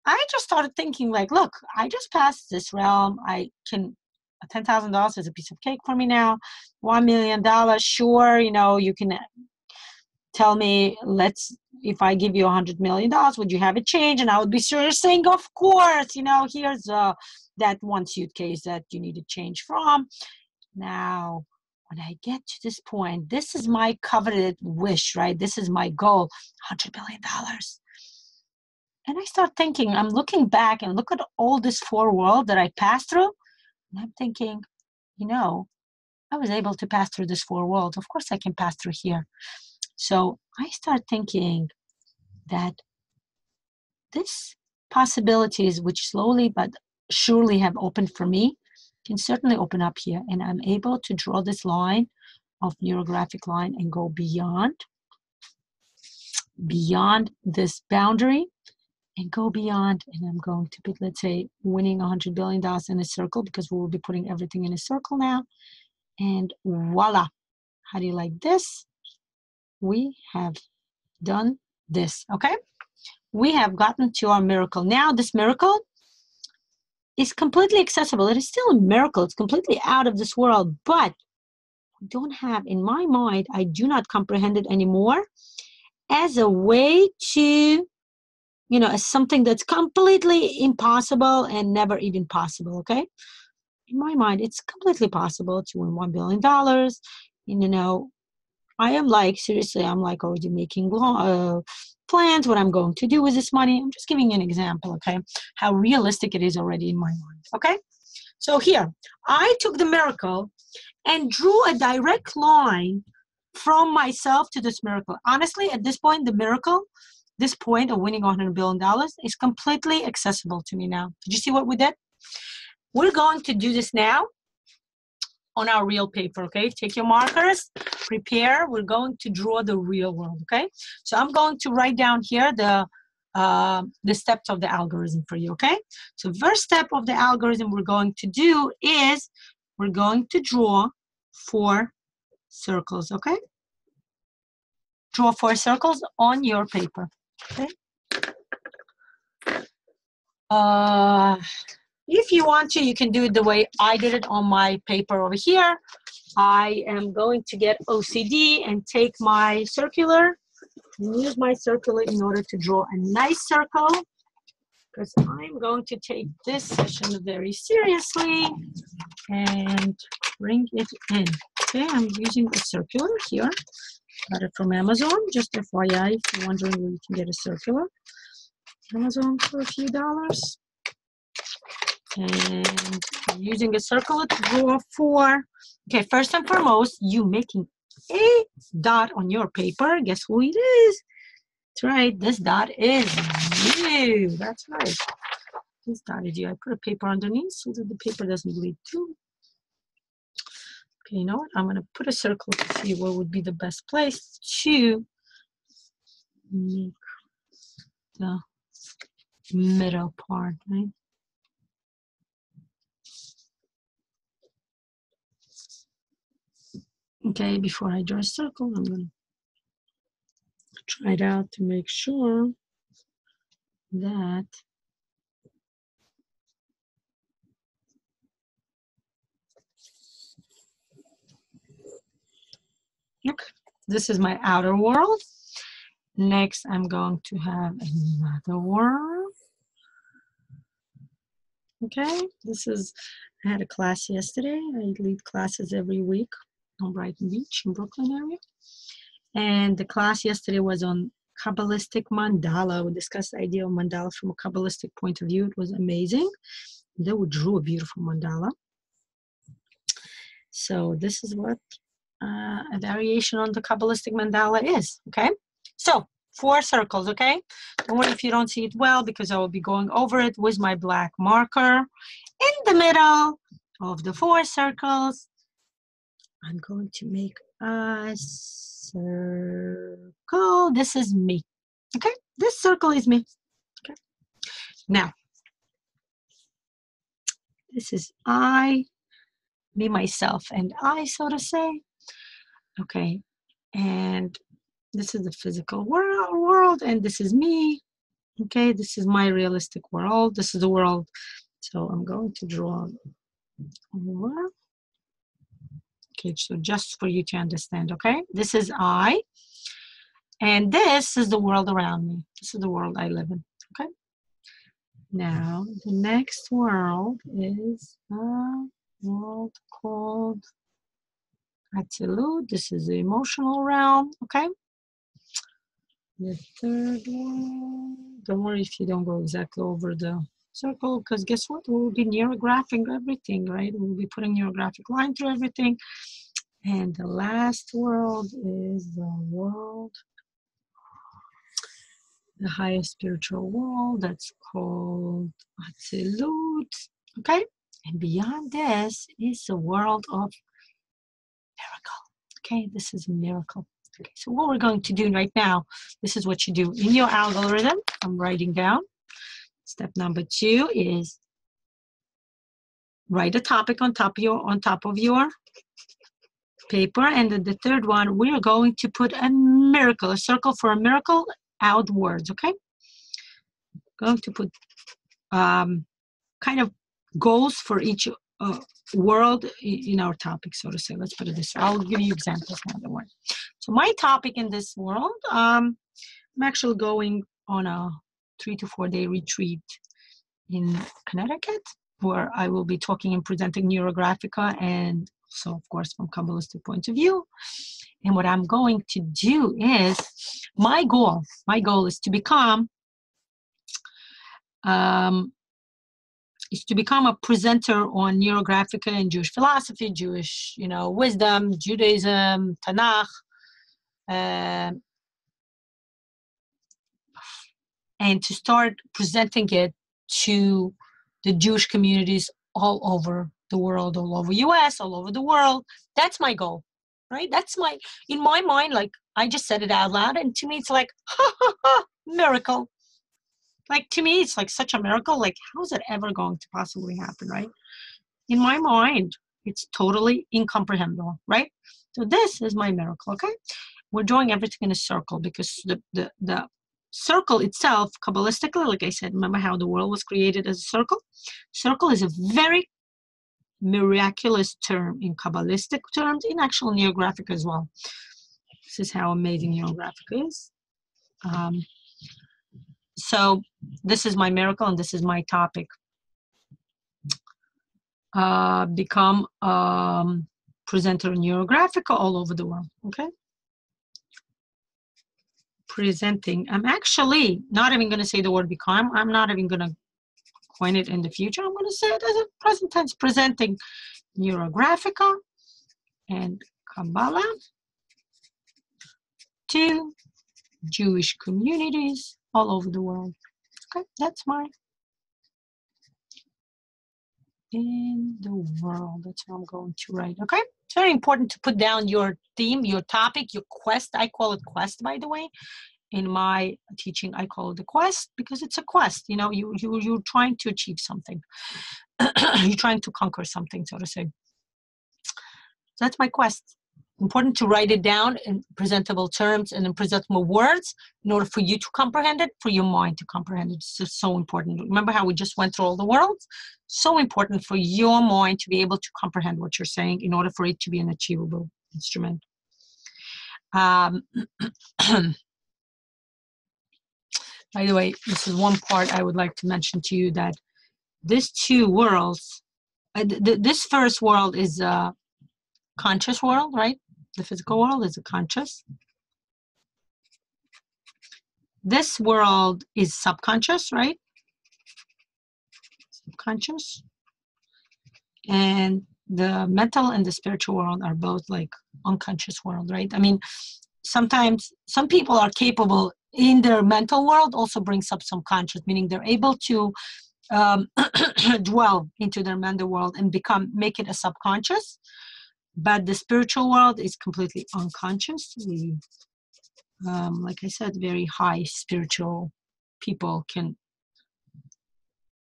I just started thinking like, look, I just passed this realm. I can, $10,000 is a piece of cake for me now. $1 million, sure, you know, you can tell me, if I give you $100 million, would you have it change? And I would be sure saying, of course, you know, here's that one suitcase that you need to change from. Now, when I get to this point, this is my coveted wish, right? This is my goal, $100 billion. And I start thinking, I'm looking back and look at all this four world that I passed through. And I'm thinking, you know, I was able to pass through this four world. Of course I can pass through here. So I start thinking that this possibilities, which slowly but surely have opened for me, can certainly open up here. And I'm able to draw this line of neurographic line and go beyond this boundary and go beyond. And I'm going to be, let's say, winning $100 billion in a circle, because we will be putting everything in a circle now. And voila. How do you like this? We have done this, okay? We have gotten to our miracle. Now this miracle is completely accessible. It is still a miracle. It's completely out of this world, but we don't have, in my mind, I do not comprehend it anymore as a way to, you know, as something that's completely impossible and never even possible, okay? In my mind, it's completely possible to win $1 billion. You know, I am like, seriously, I'm like already making plans, what I'm going to do with this money. I'm just giving you an example, okay? How realistic it is already in my mind, okay? So here, I took the miracle and drew a direct line from myself to this miracle. Honestly, at this point, the miracle, this point of winning $100 billion is completely accessible to me now. Did you see what we did? We're going to do this now on our real paper, okay? Take your markers, prepare. We're going to draw the real world, okay? So I'm going to write down here the steps of the algorithm for you, okay? So first step of the algorithm we're going to do is we're going to draw 4 circles, okay? Draw 4 circles on your paper, okay? If you want to, you can do it the way I did it on my paper over here. I am going to get OCD and take my circular and use my circular in order to draw a nice circle, because I'm going to take this session very seriously and bring it in. Okay, I'm using a circular here. Got it from Amazon, just FYI, if you're wondering where you can get a circular. Amazon for a few dollars. And using a circle to draw 4. Okay, first and foremost, you making a dot on your paper. Guess who it is? That's right, this dot is you. That's right. This dot is you. I put a paper underneath so that the paper doesn't bleed too. Okay, you know what? I'm going to put a circle to see what would be the best place to make the middle part, right? Okay, before I draw a circle, I'm going to try it out to make sure that okay, this is my outer world. Next, I'm going to have another world. Okay, this is, I had a class yesterday. I lead classes every week on Brighton Beach in Brooklyn area. And the class yesterday was on Kabbalistic mandala. We discussed the idea of mandala from a Kabbalistic point of view. It was amazing. They drew a beautiful mandala. So this is what a variation on the Kabbalistic mandala is, okay? So 4 circles, okay? Don't worry if you don't see it well because I will be going over it with my black marker. In the middle of the 4 circles, I'm going to make a circle. This is me, okay? This circle is me, okay? Now, this is I, me, myself, and I, so to say. Okay, and this is the physical world, and this is me. Okay, this is my realistic world. This is the world. So I'm going to draw over. Okay, so just for you to understand, okay? This is I, and this is the world around me. This is the world I live in, okay? Now, the next world is a world called Atzilut. This is the emotional realm, okay? The third one, don't worry if you don't go exactly over the circle, because guess what? We'll be neurographing everything, right? We'll be putting neurographic line through everything. And the last world is the world, the highest spiritual world, that's called Atzilut, okay? And beyond this is the world of miracle, okay? This is a miracle. Okay, so what we're going to do right now, this is what you do in your algorithm. I'm writing down. Step number 2 is write a topic on top of your paper, and then the third one, we're going to put a miracle, a circle for a miracle outwards. Okay, going to put kind of goals for each world in our topic, so to say. Let's put it this way. I'll give you examples now. Don't worry. So my topic in this world, I'm actually going on a 3 to 4 day retreat in Connecticut, where I will be talking and presenting Neurographica, and so of course from Kabbalistic point of view. And what I'm going to do is, my goal is to become a presenter on Neurographica and Jewish philosophy, Jewish, wisdom, Judaism, Tanakh, and to start presenting it to the Jewish communities all over the world, all over US, all over the world. That's my goal, right? That's in my mind, like, I just said it out loud, and to me it's like, miracle. Like, to me, it's like such a miracle. Like, how is it ever going to possibly happen, right? In my mind, it's totally incomprehensible, right? So this is my miracle, okay? We're drawing everything in a circle because the circle itself, Kabbalistically, like I said, remember how the world was created as a circle? Circle is a very miraculous term in Kabbalistic terms, in actual Neurographic as well. This is how amazing Neurographic is. So this is my miracle, and this is my topic. Become presenter in Neurographica all over the world, okay? presenting. I'm actually not even going to say the word become. I'm not even going to coin it in the future. I'm going to say it as a present tense, presenting Neurographica and Kabbalah to Jewish communities all over the world. Okay, that's my in the world. That's what I'm going to write. Okay, it's very important to put down your theme, your topic, your quest. I call it quest, by the way. In my teaching, I call it the quest because it's a quest. You know, you're trying to achieve something. You're trying to conquer something, so to say. So that's my quest. Important to write it down in presentable terms and in presentable words in order for you to comprehend it, for your mind to comprehend it. It's just so important. Remember how we just went through all the worlds? So important for your mind to be able to comprehend what you're saying in order for it to be an achievable instrument. By the way, this is one part I would like to mention to you, that these two worlds, this first world is a conscious world, right? The physical world is a conscious. This world is subconscious, right? Subconscious. And the mental and the spiritual world are both like unconscious world, right? I mean, sometimes some people are capable in their mental world also brings up subconscious, meaning they're able to dwell into their mental world and make it a subconscious. But the spiritual world is completely unconscious. Like I said, very high spiritual people can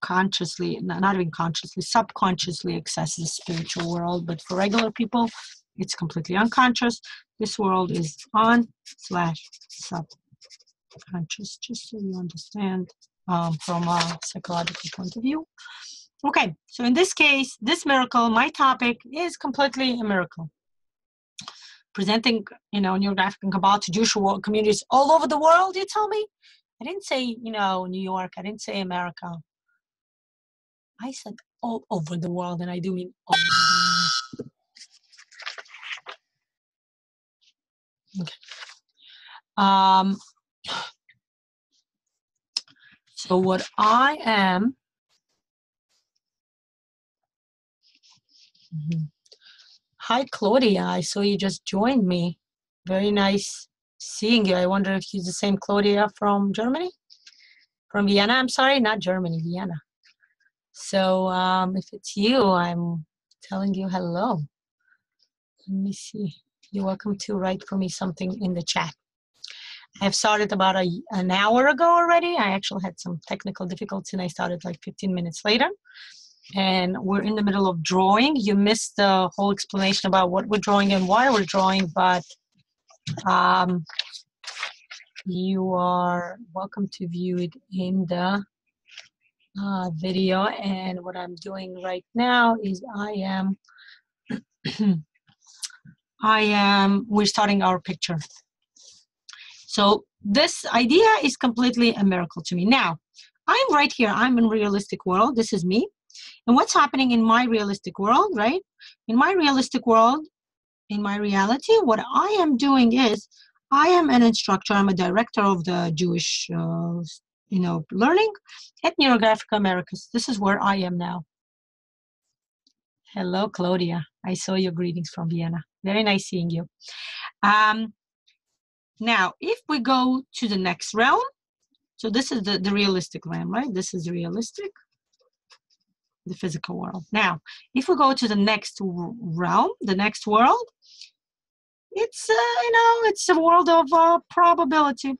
consciously, not even consciously, subconsciously access the spiritual world. But for regular people, it's completely unconscious. This world is on/subconscious, just so you understand from a psychological point of view. Okay, so in this case, this miracle, my topic is completely a miracle. Presenting, Neurographic and Kabbalah to Jewish communities all over the world, you tell me? I didn't say, New York. I didn't say America. I said all over the world, and I do mean all over the world. Okay. So what I am... Hi, Claudia. I saw you just joined me. Very nice seeing you. I wonder if you're the same Claudia from Germany? From Vienna, I'm sorry, not Germany, Vienna. So if it's you, I'm telling you hello. Let me see. You're welcome to write for me something in the chat. I've started about an hour ago already. I actually had some technical difficulties and I started like 15 minutes later. And we're in the middle of drawing. You missed the whole explanation about what we're drawing and why we're drawing, but you are welcome to view it in the video. And what I'm doing right now is we're starting our picture. So this idea is completely a miracle to me. Now, I'm right here. I'm in realistic world. This is me. And what's happening in my realistic world, right? In my realistic world, in my reality, what I am doing is I am an instructor. I'm a director of the Jewish, learning at Neurographica Americas. This is where I am now. Hello, Claudia. I saw your greetings from Vienna. Very nice seeing you. Now, if we go to the next realm, so this is the realistic realm, right? This is realistic. The physical world. Now, if we go to the next realm, the next world, it's it's a world of probability.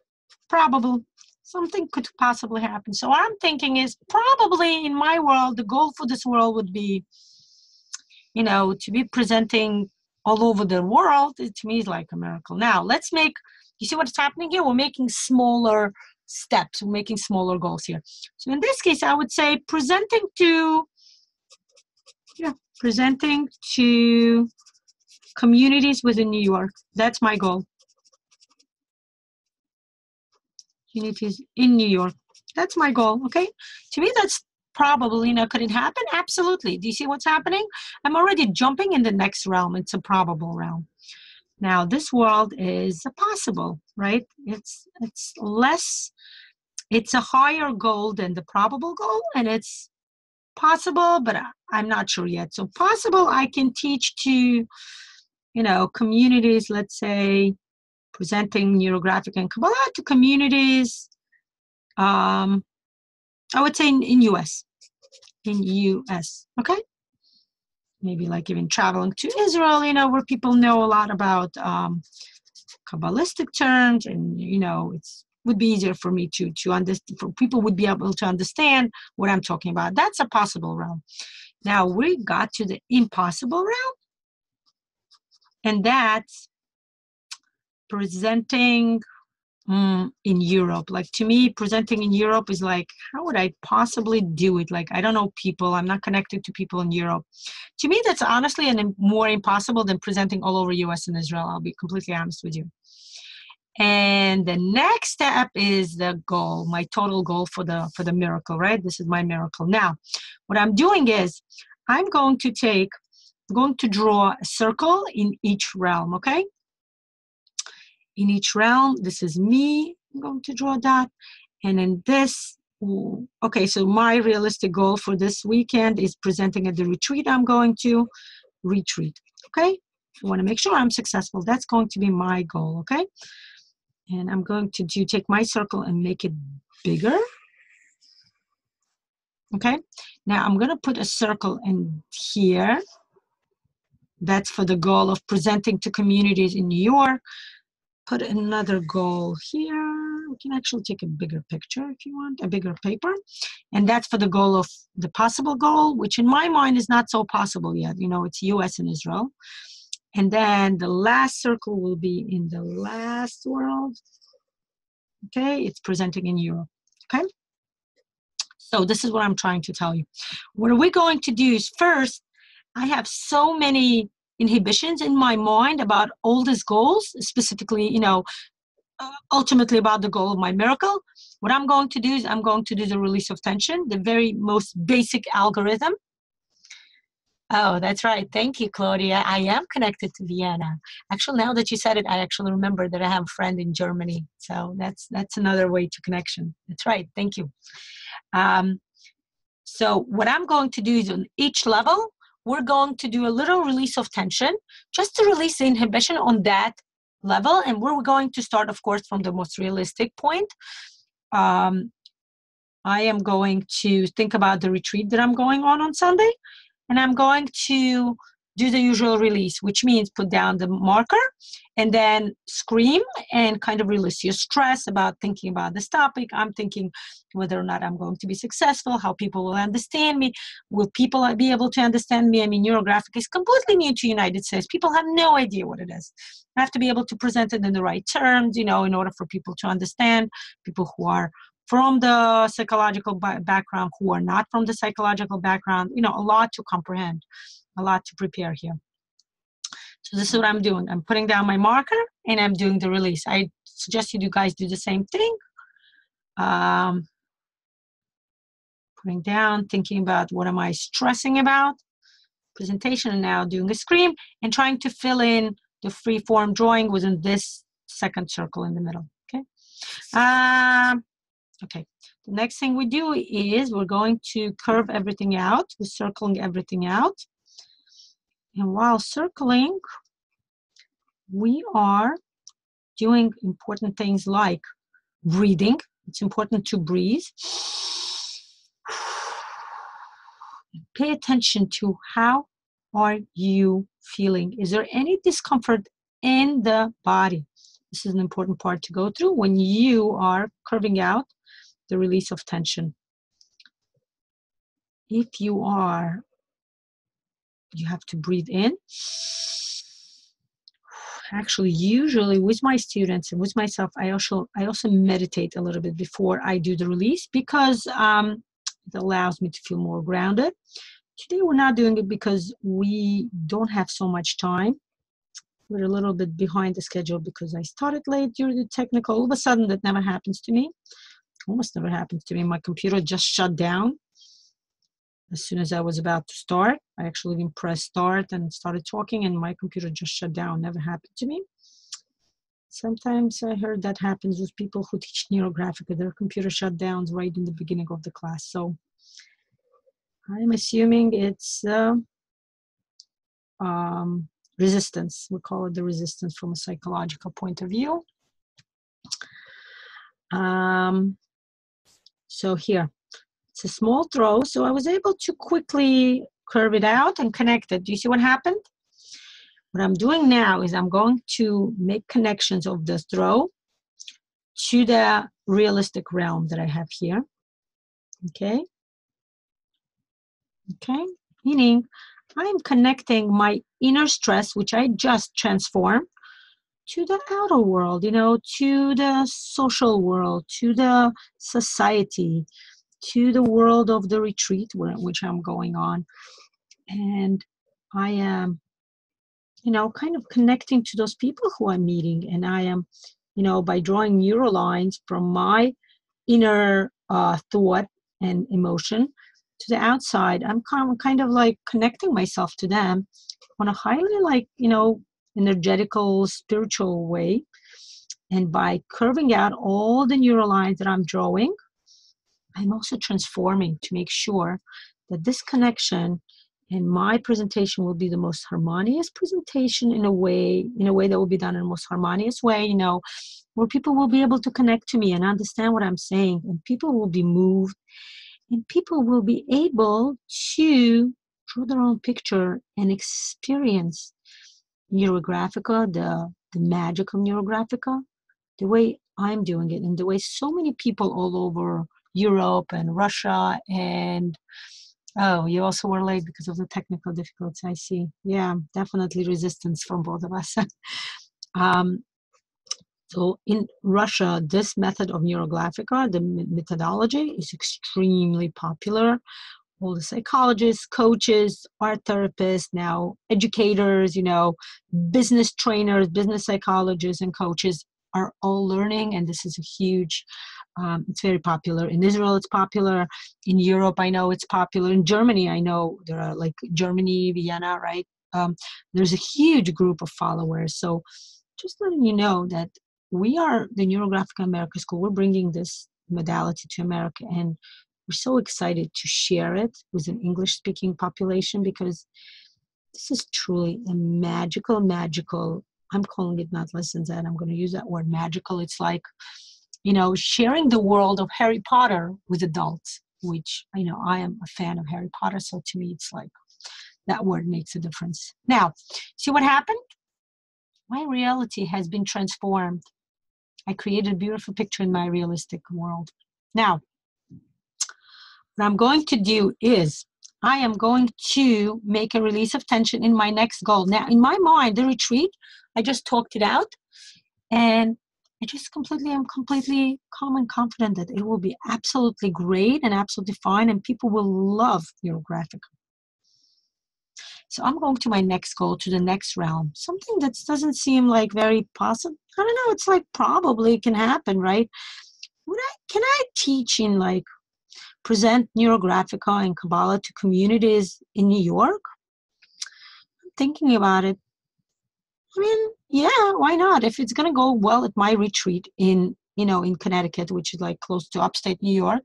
Probable. Something could possibly happen. So what I'm thinking is probably in my world, the goal for this world would be, to be presenting all over the world. It, to me, is like a miracle. Now, let's make, you see what's happening here? We're making smaller steps. We're making smaller goals here. So in this case, I would say presenting to communities within New York. That's my goal. Communities in New York. That's my goal, okay? To me, that's probably, could it happen? Absolutely. Do you see what's happening? I'm already jumping in the next realm. It's a probable realm. Now, this world is possible, right? It's less, it's a higher goal than the probable goal, and it's possible, but I'm not sure yet. So possible, I can teach to, communities, let's say, presenting Neurographic and Kabbalah to communities, I would say in US, okay? Maybe like even traveling to Israel, where people know a lot about Kabbalistic terms, and, it would be easier for me to understand, for people would be able to understand what I'm talking about. That's a possible realm. Now we got to the impossible realm, and that's presenting in Europe. Like, to me, presenting in Europe is like, how would I possibly do it? Like, I don't know people. I'm not connected to people in Europe. To me, that's honestly more impossible than presenting all over US and Israel. I'll be completely honest with you. And the next step is the goal, my total goal for the miracle, right? This is my miracle. Now, what I'm doing is I'm going to draw a circle in each realm, okay? In each realm, this is me. I'm going to draw that. And in this, okay, so my realistic goal for this weekend is presenting at the retreat I'm going to retreat, okay? I want to make sure I'm successful. That's going to be my goal, okay? And I'm going to take my circle and make it bigger. Okay. Now I'm going to put a circle in here. That's for the goal of presenting to communities in New York. Put another goal here. We can actually take a bigger picture if you want, a bigger paper. And that's for the goal of the possible goal, which in my mind is not so possible yet. It's US and Israel. And then the last circle will be in the last world. Okay, it's presenting in Europe. Okay, so this is what I'm trying to tell you. What we're going to do is, first, I have so many inhibitions in my mind about all these goals, specifically, ultimately about the goal of my miracle. What I'm going to do is I'm going to do the release of tension, the very most basic algorithm. Oh, that's right. Thank you, Claudia. I am connected to Vienna. Actually, now that you said it, I actually remember that I have a friend in Germany. So that's another way to connection. That's right. Thank you. So what I'm going to do is on each level, we're going to do a little release of tension just to release the inhibition on that level. And we're going to start, of course, from the most realistic point. I am going to think about the retreat that I'm going on Sunday. And I'm going to do the usual release, which means put down the marker and then scream and kind of release your stress about thinking about this topic. I'm thinking whether or not I'm going to be successful, how people will understand me. Will people be able to understand me? I mean, Neurographic is completely new to United States. People have no idea what it is. I have to be able to present it in the right terms, in order for people to understand, people who are from the psychological background, who are not from the psychological background, a lot to comprehend, a lot to prepare here. So this is what I'm doing. I'm putting down my marker and I'm doing the release. I suggest you guys do the same thing. Putting down, thinking about what am I stressing about, presentation, and now doing a scream and trying to fill in the free form drawing within this second circle in the middle, okay? Okay, the next thing we do is we're going to curve everything out. We're circling everything out. And while circling, we are doing important things like breathing. It's important to breathe. Pay attention to how are you feeling. Is there any discomfort in the body? This is an important part to go through when you are curving out the release of tension. If you have to breathe in. Actually, usually with my students and with myself, I also meditate a little bit before I do the release because it allows me to feel more grounded. Today we're not doing it because we don't have so much time. We're a little bit behind the schedule because I started late during the technical. All of a sudden, that never happens to me. Almost never happens to me. My computer just shut down as soon as I was about to start. I actually even pressed start and started talking and my computer just shut down. Never happened to me. Sometimes I heard that happens with people who teach Neurographica. Their computer shut down right in the beginning of the class. So I'm assuming it's resistance. We call it the resistance from a psychological point of view. So here, it's a small throw. So I was able to quickly curve it out and connect it. Do you see what happened? What I'm doing now is I'm going to make connections of the throw to the realistic realm that I have here. Okay. Okay. Meaning I'm connecting my inner stress, which I just transformed, to the outer world, you know, to the social world, to the society, to the world of the retreat, which I'm going on. And I am, you know, kind of connecting to those people who I'm meeting. And I am, you know, by drawing neural lines from my inner thought and emotion to the outside, I'm kind of like connecting myself to them on a highly, like, you know, energetical, spiritual way. And by curving out all the neural lines that I'm drawing, I'm also transforming to make sure that this connection and my presentation will be the most harmonious presentation in a way that will be done in the most harmonious way, you know, where people will be able to connect to me and understand what I'm saying, and people will be moved, and people will be able to draw their own picture and experience Neurographica, the magic of Neurographica, the way I'm doing it, and the way so many people all over Europe and Russia and oh, you also were late because of the technical difficulties, I see. Yeah, definitely resistance from both of us. So in Russia, this method of Neurographica, the methodology, is extremely popular. All the psychologists, coaches, art therapists, now educators, you know, business trainers, business psychologists, and coaches are all learning, and this is a huge, it's very popular. In Israel, it's popular. In Europe, I know it's popular. In Germany, I know there are like Germany, Vienna, right? There's a huge group of followers. So just letting you know that we are the Neurographic America School. We're bringing this modality to America, and we're so excited to share it with an English-speaking population, because this is truly a magical, I'm calling it not lessons, and I'm going to use that word magical. It's like, you know, sharing the world of Harry Potter with adults, which, you know, I am a fan of Harry Potter. So to me, it's like that word makes a difference. Now, see what happened? My reality has been transformed. I created a beautiful picture in my realistic world. Now, what I'm going to do is I am going to make a release of tension in my next goal. Now, in my mind, the retreat, I just talked it out, and I'm completely calm and confident that it will be absolutely great and absolutely fine, and people will love Neurographic. So I'm going to my next goal, to the next realm, something that doesn't seem like very possible. I don't know, it's like probably can happen, right? Can I teach in like present Neurographica and Kabbalah to communities in New York? I'm thinking about it. I mean, yeah, why not? If it's going to go well at my retreat in, you know, in Connecticut, which is like close to upstate New York,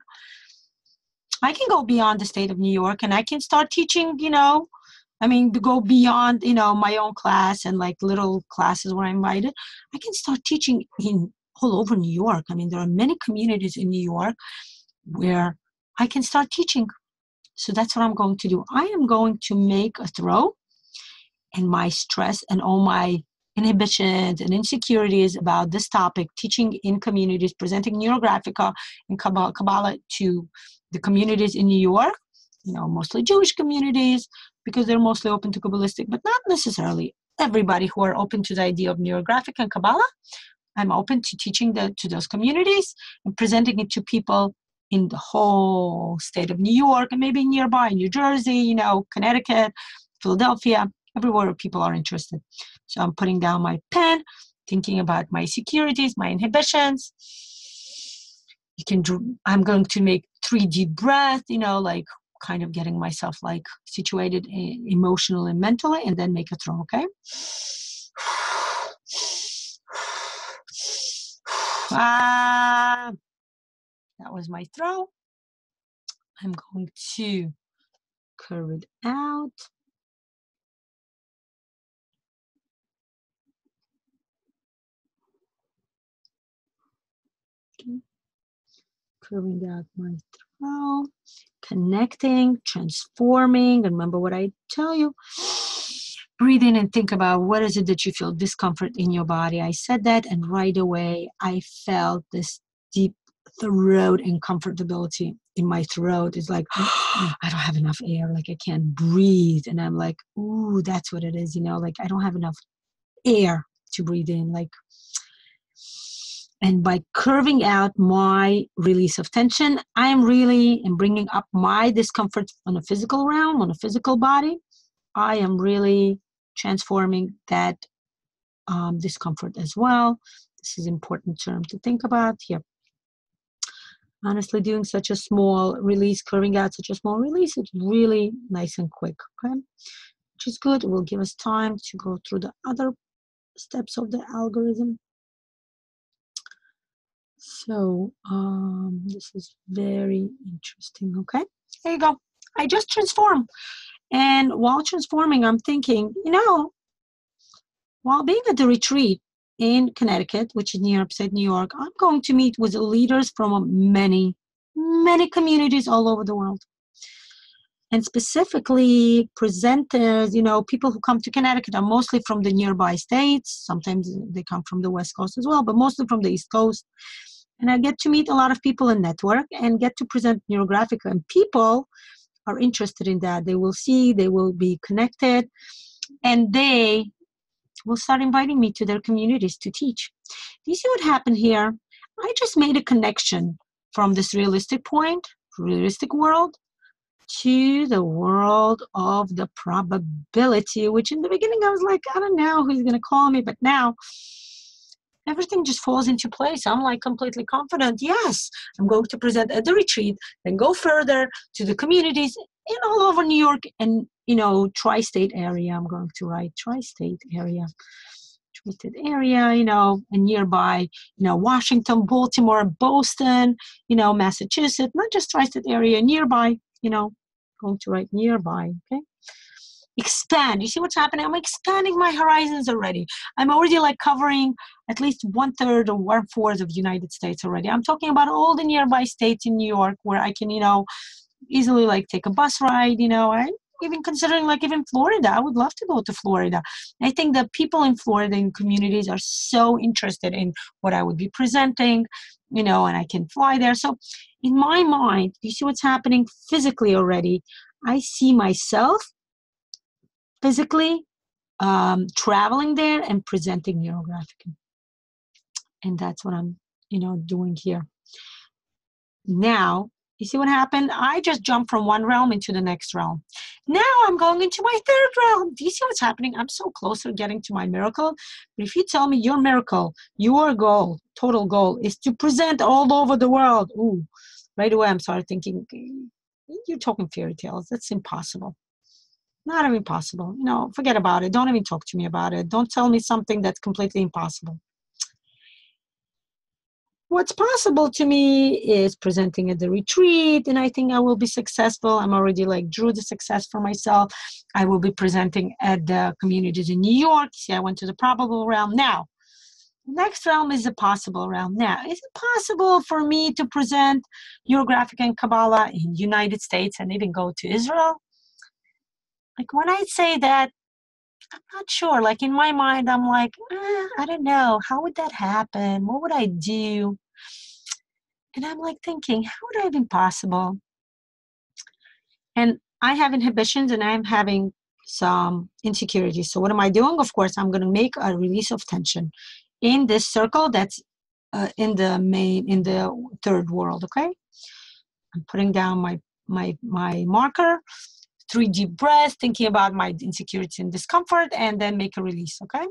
I can go beyond the state of New York and I can start teaching, you know, I mean, to go beyond, you know, my own class and like little classes where I'm invited. I can start teaching in all over New York. I mean, there are many communities in New York where I can start teaching. So that's what I'm going to do. I am going to make a throw, and my stress and all my inhibitions and insecurities about this topic, teaching in communities, presenting Neurographica and Kabbalah to the communities in New York, you know, mostly Jewish communities, because they're mostly open to Kabbalistic, but not necessarily everybody who are open to the idea of Neurographic and Kabbalah. I'm open to teaching to those communities and presenting it to people in the whole state of New York and maybe nearby, New Jersey, you know, Connecticut, Philadelphia, everywhere where people are interested. So I'm putting down my pen, thinking about my insecurities, my inhibitions. I'm going to make 3 deep breaths, you know, like kind of getting myself like situated emotionally and mentally, and then make a throw, okay? That was my throat. I'm going to curve it out. Okay. Curving out my throat, connecting, transforming. Remember what I tell you. Breathe in and think about what is it that you feel discomfort in your body. I said that, and right away I felt this deep throat and comfortability in my throat. It's like, I don't have enough air, like I can't breathe. And I'm like, ooh, that's what it is, like I don't have enough air to breathe in. And by curving out my release of tension, I am really bringing up my discomfort on a physical realm, on a physical body. I am really transforming that discomfort as well. This is an important term to think about here. Honestly, doing such a small release, curving out such a small release, it's really nice and quick, okay? Which is good. It will give us time to go through the other steps of the algorithm. So this is very interesting, okay? There you go. I just transformed. And while transforming, I'm thinking, while being at the retreat in Connecticut, which is near upstate New York, I'm going to meet with leaders from many, many communities all over the world. And specifically presenters, people who come to Connecticut are mostly from the nearby states. Sometimes they come from the West Coast as well, but mostly from the East Coast. And I get to meet a lot of people and network and get to present Neurographica. And people are interested in that. They will see, they will be connected, and they will start inviting me to their communities to teach. Do you see what happened here? I just made a connection from this realistic point, realistic world, to the world of the probability, which in the beginning I was like, I don't know who's going to call me, but now everything just falls into place. I'm like completely confident. Yes, I'm going to present at the retreat, then go further to the communities in all over New York and, tri-state area. I'm going to write tri-state area, and nearby, Washington, Baltimore, Boston, Massachusetts, not just tri-state area, nearby, going to write nearby, okay? Expand. You see what's happening? I'm expanding my horizons already. I'm already covering at least 1/3 or 1/4 of the United States already. I'm talking about all the nearby states in New York where I can, easily take a bus ride, and even considering even Florida. I would love to go to Florida. I think that people in Florida and communities are so interested in what I would be presenting, and I can fly there. So in my mind, you see what's happening physically already. I see myself physically traveling there and presenting Neurographica. And that's what I'm, doing here. Now, you see what happened? I just jumped from one realm into the next realm. Now I'm going into my third realm. Do you see what's happening? I'm so close to getting to my miracle. But if you tell me your miracle, your goal, total goal, is to present all over the world, ooh, right away I'm started thinking, you're talking fairy tales. That's impossible. Not even possible. Forget about it. Don't even talk to me about it. Don't tell me something that's completely impossible. What's possible to me is presenting at the retreat, and I think I will be successful. I'm already drew the success for myself. I will be presenting at the communities in New York. See, I went to the probable realm. Now, the next realm is the possible realm. Now, is it possible for me to present Neurographic and Kabbalah in the United States and even go to Israel? When I say that, I'm not sure. In my mind, I'm I don't know. How would that happen? What would I do? And I'm thinking, how would that be possible? And I have inhibitions and I'm having some insecurities. So what am I doing? Of course, I'm going to make a release of tension in this circle that's in the third world, okay? I'm putting down my marker. 3 deep breaths, thinking about my insecurity and discomfort, and then make a release, okay?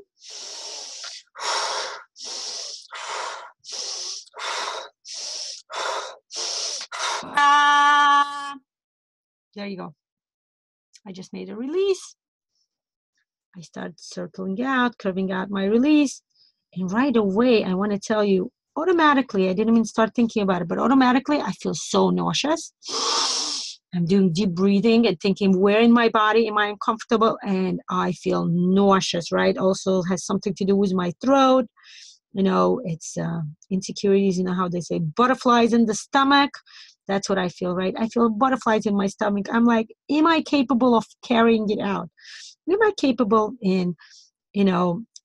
There you go. I just made a release. I start circling out, curving out my release. And right away, I want to tell you, automatically, I didn't even start thinking about it, but automatically I feel so nauseous. I'm doing deep breathing and thinking, where in my body am I uncomfortable? And I feel nauseous, right? Also has something to do with my throat. It's insecurities, how they say butterflies in the stomach. That's what I feel, right? I feel butterflies in my stomach. I'm like, am I capable of carrying it out? Am I capable in,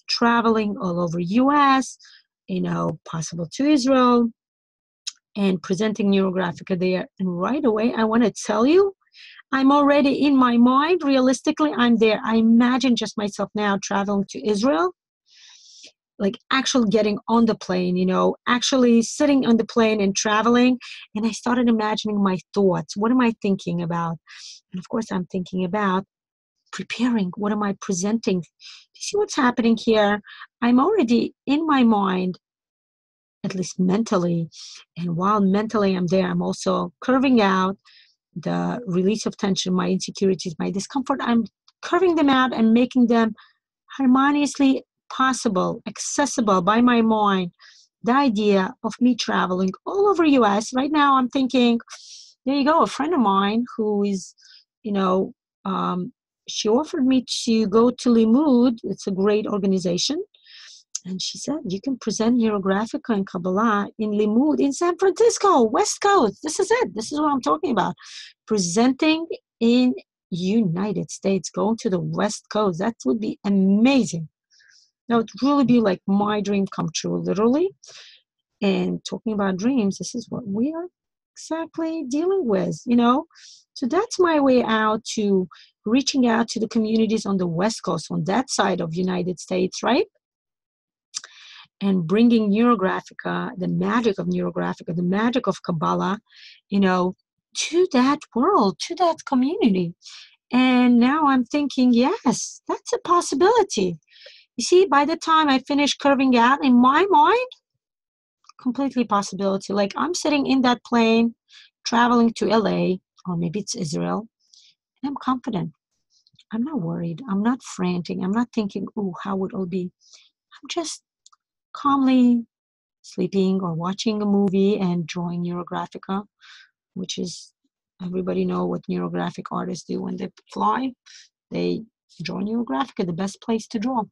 traveling all over US, possible to Israel, and presenting Neurographica there? And right away, I want to tell you, I'm already in my mind, realistically, I'm there. I imagine just myself now traveling to Israel, like actually getting on the plane, actually sitting on the plane and traveling. And I started imagining my thoughts. What am I thinking about? And of course, I'm thinking about preparing. What am I presenting? Do you see what's happening here? I'm already in my mind, at least mentally. And while mentally I'm there, I'm also curving out the release of tension, my insecurities, my discomfort. I'm curving them out and making them harmoniously possible, accessible by my mind. The idea of me traveling all over US. Right now I'm thinking, there you go, a friend of mine who is, she offered me to go to Limud. It's a great organization. And she said, you can present Neurographica and Kabbalah in Limud in San Francisco, West Coast. This is it. This is what I'm talking about. Presenting in United States, going to the West Coast. That would be amazing. That would really be like my dream come true, literally. And talking about dreams, this is what we are exactly dealing with, So that's my way out to reaching out to the communities on the West Coast, on that side of United States, right? And bringing Neurographica, the magic of Neurographica, the magic of Kabbalah, to that world, to that community. And now I'm thinking, yes, that's a possibility. You see, by the time I finish curving out in my mind, completely possibility. Like I'm sitting in that plane, traveling to LA, or maybe it's Israel, and I'm confident. I'm not worried. I'm not frantic. I'm not thinking, oh, how would it all be? I'm just calmly sleeping or watching a movie and drawing Neurographica, which is, everybody know what neurographic artists do when they fly. They draw Neurographica, the best place to draw.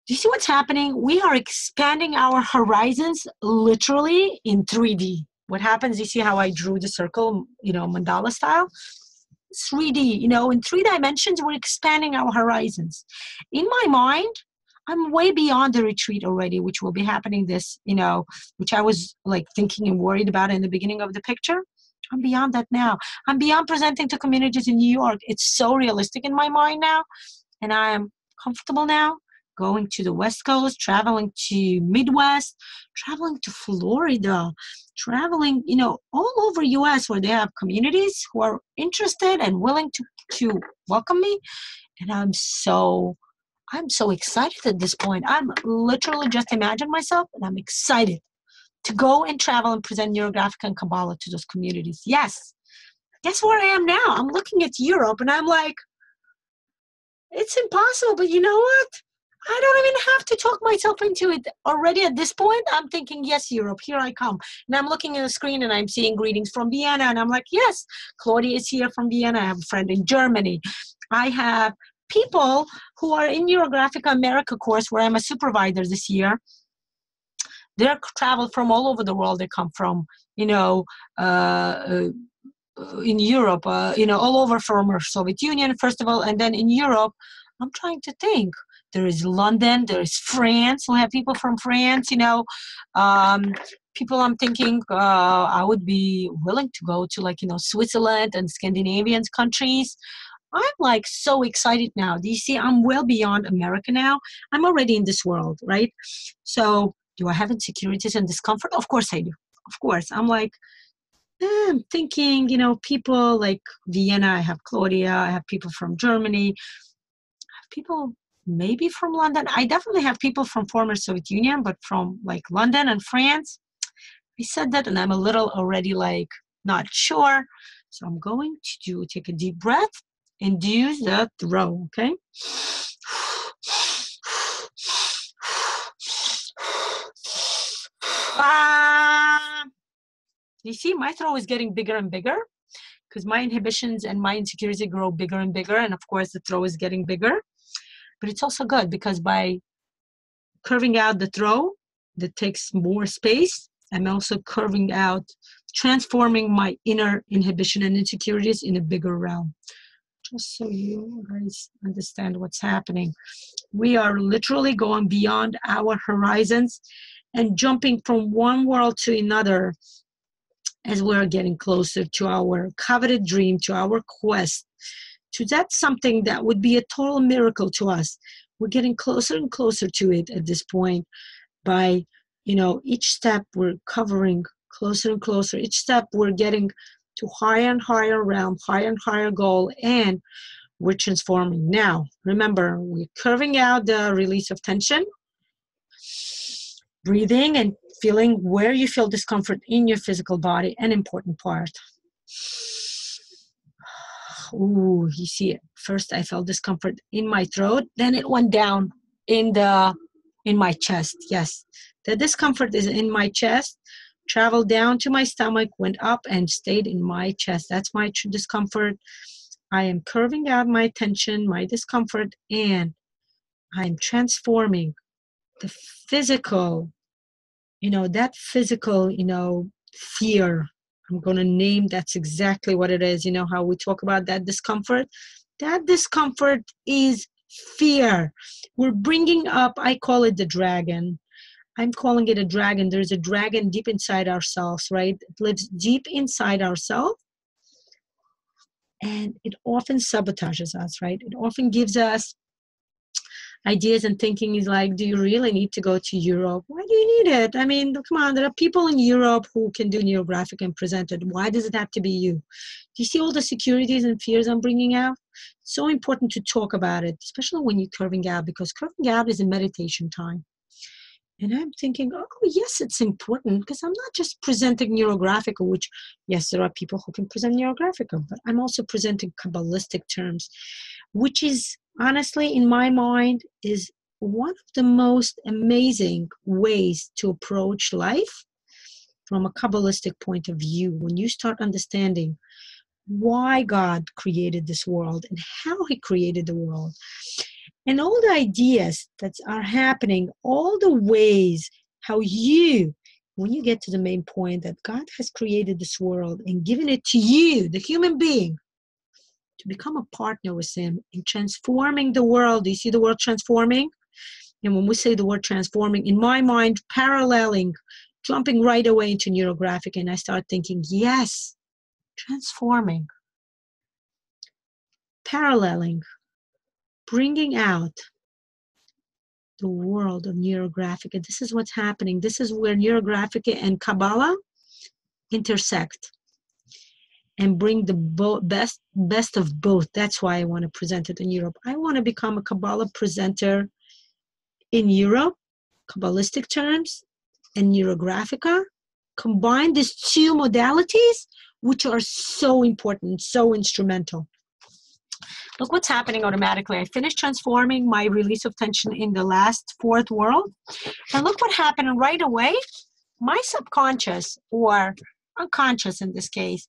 Do you see what's happening? We are expanding our horizons literally in 3D. What happens, you see how I drew the circle, mandala style? 3D, in 3 dimensions, we're expanding our horizons. In my mind, I'm way beyond the retreat already, which will be happening this, which I was like thinking and worried about in the beginning of the picture. I'm beyond that now. I'm beyond presenting to communities in New York. It's so realistic in my mind now. And I am comfortable now going to the West Coast, traveling to Midwest, traveling to Florida, traveling, all over US where they have communities who are interested and willing to welcome me. And I'm so excited at this point. I'm literally just imagine myself and I'm excited to go and travel and present Neurographica and Kabbalah to those communities. Yes. Guess where I am now? I'm looking at Europe and I'm like, it's impossible, but you know what? I don't even have to talk myself into it already at this point. I'm thinking, yes, Europe, here I come. And I'm looking at the screen and I'm seeing greetings from Vienna. And I'm like, yes, Claudia is here from Vienna. I have a friend in Germany. I have people who are in Neurographica America course where I'm a supervisor this year. They're traveled from all over the world. They come from, in Europe, all over former Soviet Union, first of all. And then in Europe, I'm trying to think. There is London, there is France. We have people from France, people I'm thinking I would be willing to go to Switzerland and Scandinavian countries. I'm like so excited now. Do you see? I'm well beyond America now. I'm already in this world, right? So do I have insecurities and discomfort? Of course I do. Of course. I'm like, I'm thinking, people like Vienna, I have Claudia, I have people from Germany, I have people maybe from London. I definitely have people from former Soviet Union, but from like London and France. I said that and I'm a little already like not sure. So I'm going to take a deep breath and do the throw, okay? You see, my throw is getting bigger and bigger because my inhibitions and my insecurity grow bigger and bigger. And of course, the throw is getting bigger. But it's also good because by curving out the throw that takes more space, I'm also curving out, transforming my inner inhibition and insecurities in a bigger realm. Just so you guys understand what's happening. We are literally going beyond our horizons and jumping from one world to another as we're getting closer to our coveted dream, to our quest, to that something that would be a total miracle to us. We're getting closer and closer to it at this point by, each step we're covering closer and closer. Each step we're getting to higher and higher realm, higher and higher goal, and we're transforming. Now, remember, we're curving out the release of tension, breathing and feeling where you feel discomfort in your physical body, an important part. Ooh, you see it. First, I felt discomfort in my throat. Then it went down in my chest. Yes, the discomfort is in my chest, traveled down to my stomach, went up and stayed in my chest. That's my discomfort. I am curving out my tension, my discomfort, and I'm transforming the physical, that physical, fear. I'm going to name that's exactly what it is. You know how we talk about that discomfort? That discomfort is fear. We're bringing up, I call it the dragon. I'm calling it a dragon. There's a dragon deep inside ourselves, right? It lives deep inside ourselves. And it often sabotages us, right? It often gives us ideas and thinking is like, do you really need to go to Europe? Why do you need it? I mean, come on, there are people in Europe who can do Neurographic and present it. Why does it have to be you? Do you see all the securities and fears I'm bringing out? It's so important to talk about it, especially when you're curving out, because curving out is a meditation time. And I'm thinking, oh, yes, it's important because I'm not just presenting Neurographica, which, yes, there are people who can present Neurographica, but I'm also presenting Kabbalistic terms, which is, honestly, in my mind, is one of the most amazing ways to approach life from a Kabbalistic point of view. When you start understanding why God created this world and how he created the world, and all the ideas that are happening, all the ways how you, when you get to the main point that God has created this world and given it to you, the human being, to become a partner with him in transforming the world. Do you see the word transforming? And when we say the word transforming, in my mind, paralleling, jumping right away into Neurographic, and I start thinking, yes, transforming, paralleling, bringing out the world of Neurographica. This is what's happening. This is where Neurographica and Kabbalah intersect and bring the best of both. That's why I want to present it in Europe. I want to become a Kabbalah presenter in Europe, Kabbalistic terms, and Neurographica. Combine these two modalities, which are so important, so instrumental. Look what's happening automatically. I finished transforming my release of tension in the last fourth world. And look what happened right away. My subconscious, or unconscious in this case,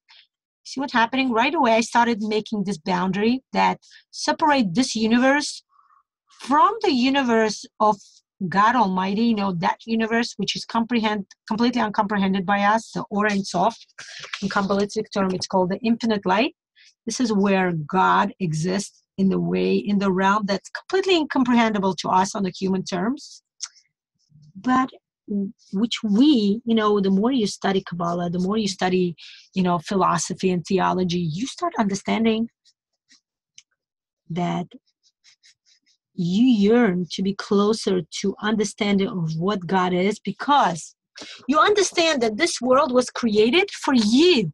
see what's happening? Right away, I started making this boundary that separate this universe from the universe of God Almighty, that universe which is completely uncomprehended by us, the Or Ein Sof. In Kabbalistic term, it's called the infinite light. This is where God exists in the realm that's completely incomprehensible to us on the human terms. But which we, the more you study Kabbalah, the more you study, philosophy and theology, you start understanding that you yearn to be closer to understanding of what God is, because you understand that this world was created for you,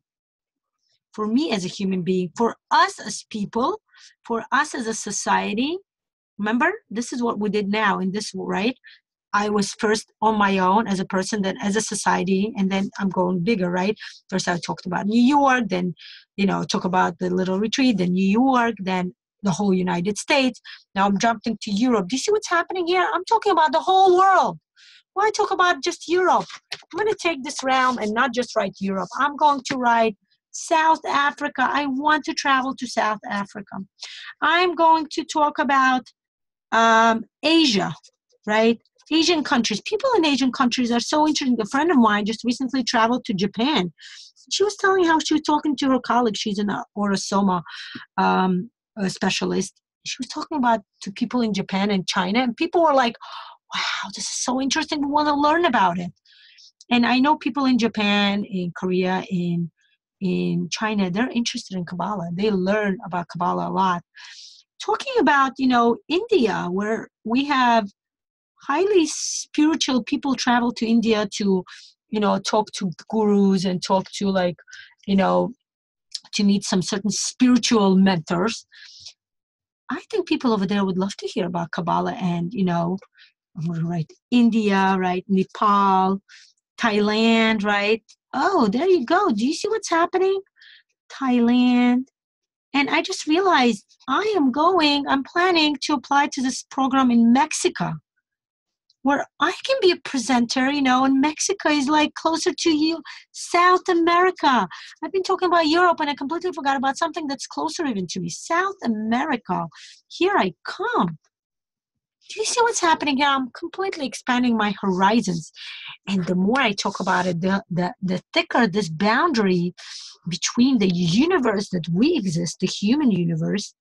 for me as a human being, for us as people, for us as a society. Remember, this is what we did now in this, right? I was first on my own as a person, then as a society, and then I'm going bigger, right? First I talked about New York, then, talk about the little retreat, then New York, then the whole United States. Now I'm jumping to Europe. Do you see what's happening here? I'm talking about the whole world. Well, I talk about just Europe. I'm going to take this realm and not just write Europe. I'm going to write South Africa. I want to travel to South Africa. I'm going to talk about Asia, right? Asian countries. People in Asian countries are so interesting. A friend of mine just recently traveled to Japan. She was telling how she was talking to her colleague. She's an orosoma a specialist. She was talking about to people in Japan and China, and people were like, wow, this is so interesting. We want to learn about it. And I know people in Japan, in Korea, in China, they're interested in Kabbalah. They learn about Kabbalah a lot. Talking about, India, where we have highly spiritual people travel to India to, talk to gurus and talk to to meet some certain spiritual mentors. I think people over there would love to hear about Kabbalah and, I'm going to write India, right? Nepal, Thailand, right? Oh, there you go. Do you see what's happening? Thailand. And I just realized I'm planning to apply to this program in Mexico, where I can be a presenter, and Mexico is like closer to you, South America. I've been talking about Europe and I completely forgot about something that's closer even to me, South America. Here I come. Do you see what's happening here? I'm completely expanding my horizons. And the more I talk about it, the thicker this boundary between the universe that we exist, the human universe,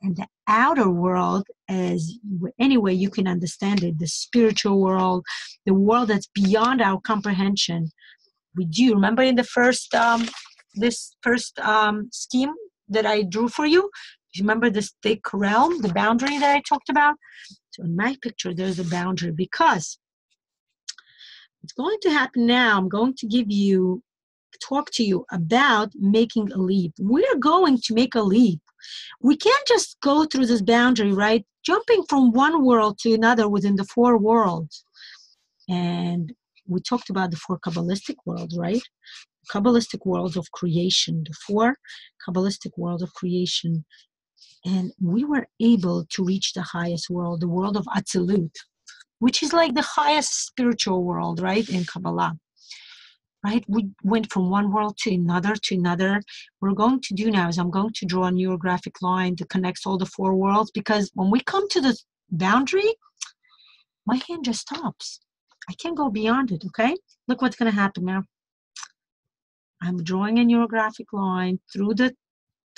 and the outer world, as any way you can understand it, the spiritual world, the world that's beyond our comprehension. We do. Remember in the first, scheme that I drew for you? Remember this thick realm, the boundary that I talked about? So in my picture, there's a boundary because what's going to happen now, I'm going to talk to you about making a leap. We're going to make a leap. We can't just go through this boundary, right? Jumping from one world to another within the four worlds. And we talked about the four Kabbalistic worlds, right? Kabbalistic worlds of creation, the four Kabbalistic worlds of creation. And we were able to reach the highest world, the world of Atzilut, which is like the highest spiritual world, right, in Kabbalah. Right? We went from one world to another to another. What we're going to do now is I'm going to draw a neurographic line that connects all the four worlds, because when we come to the boundary, my hand just stops. I can't go beyond it, okay? Look what's going to happen now. I'm drawing a neurographic line through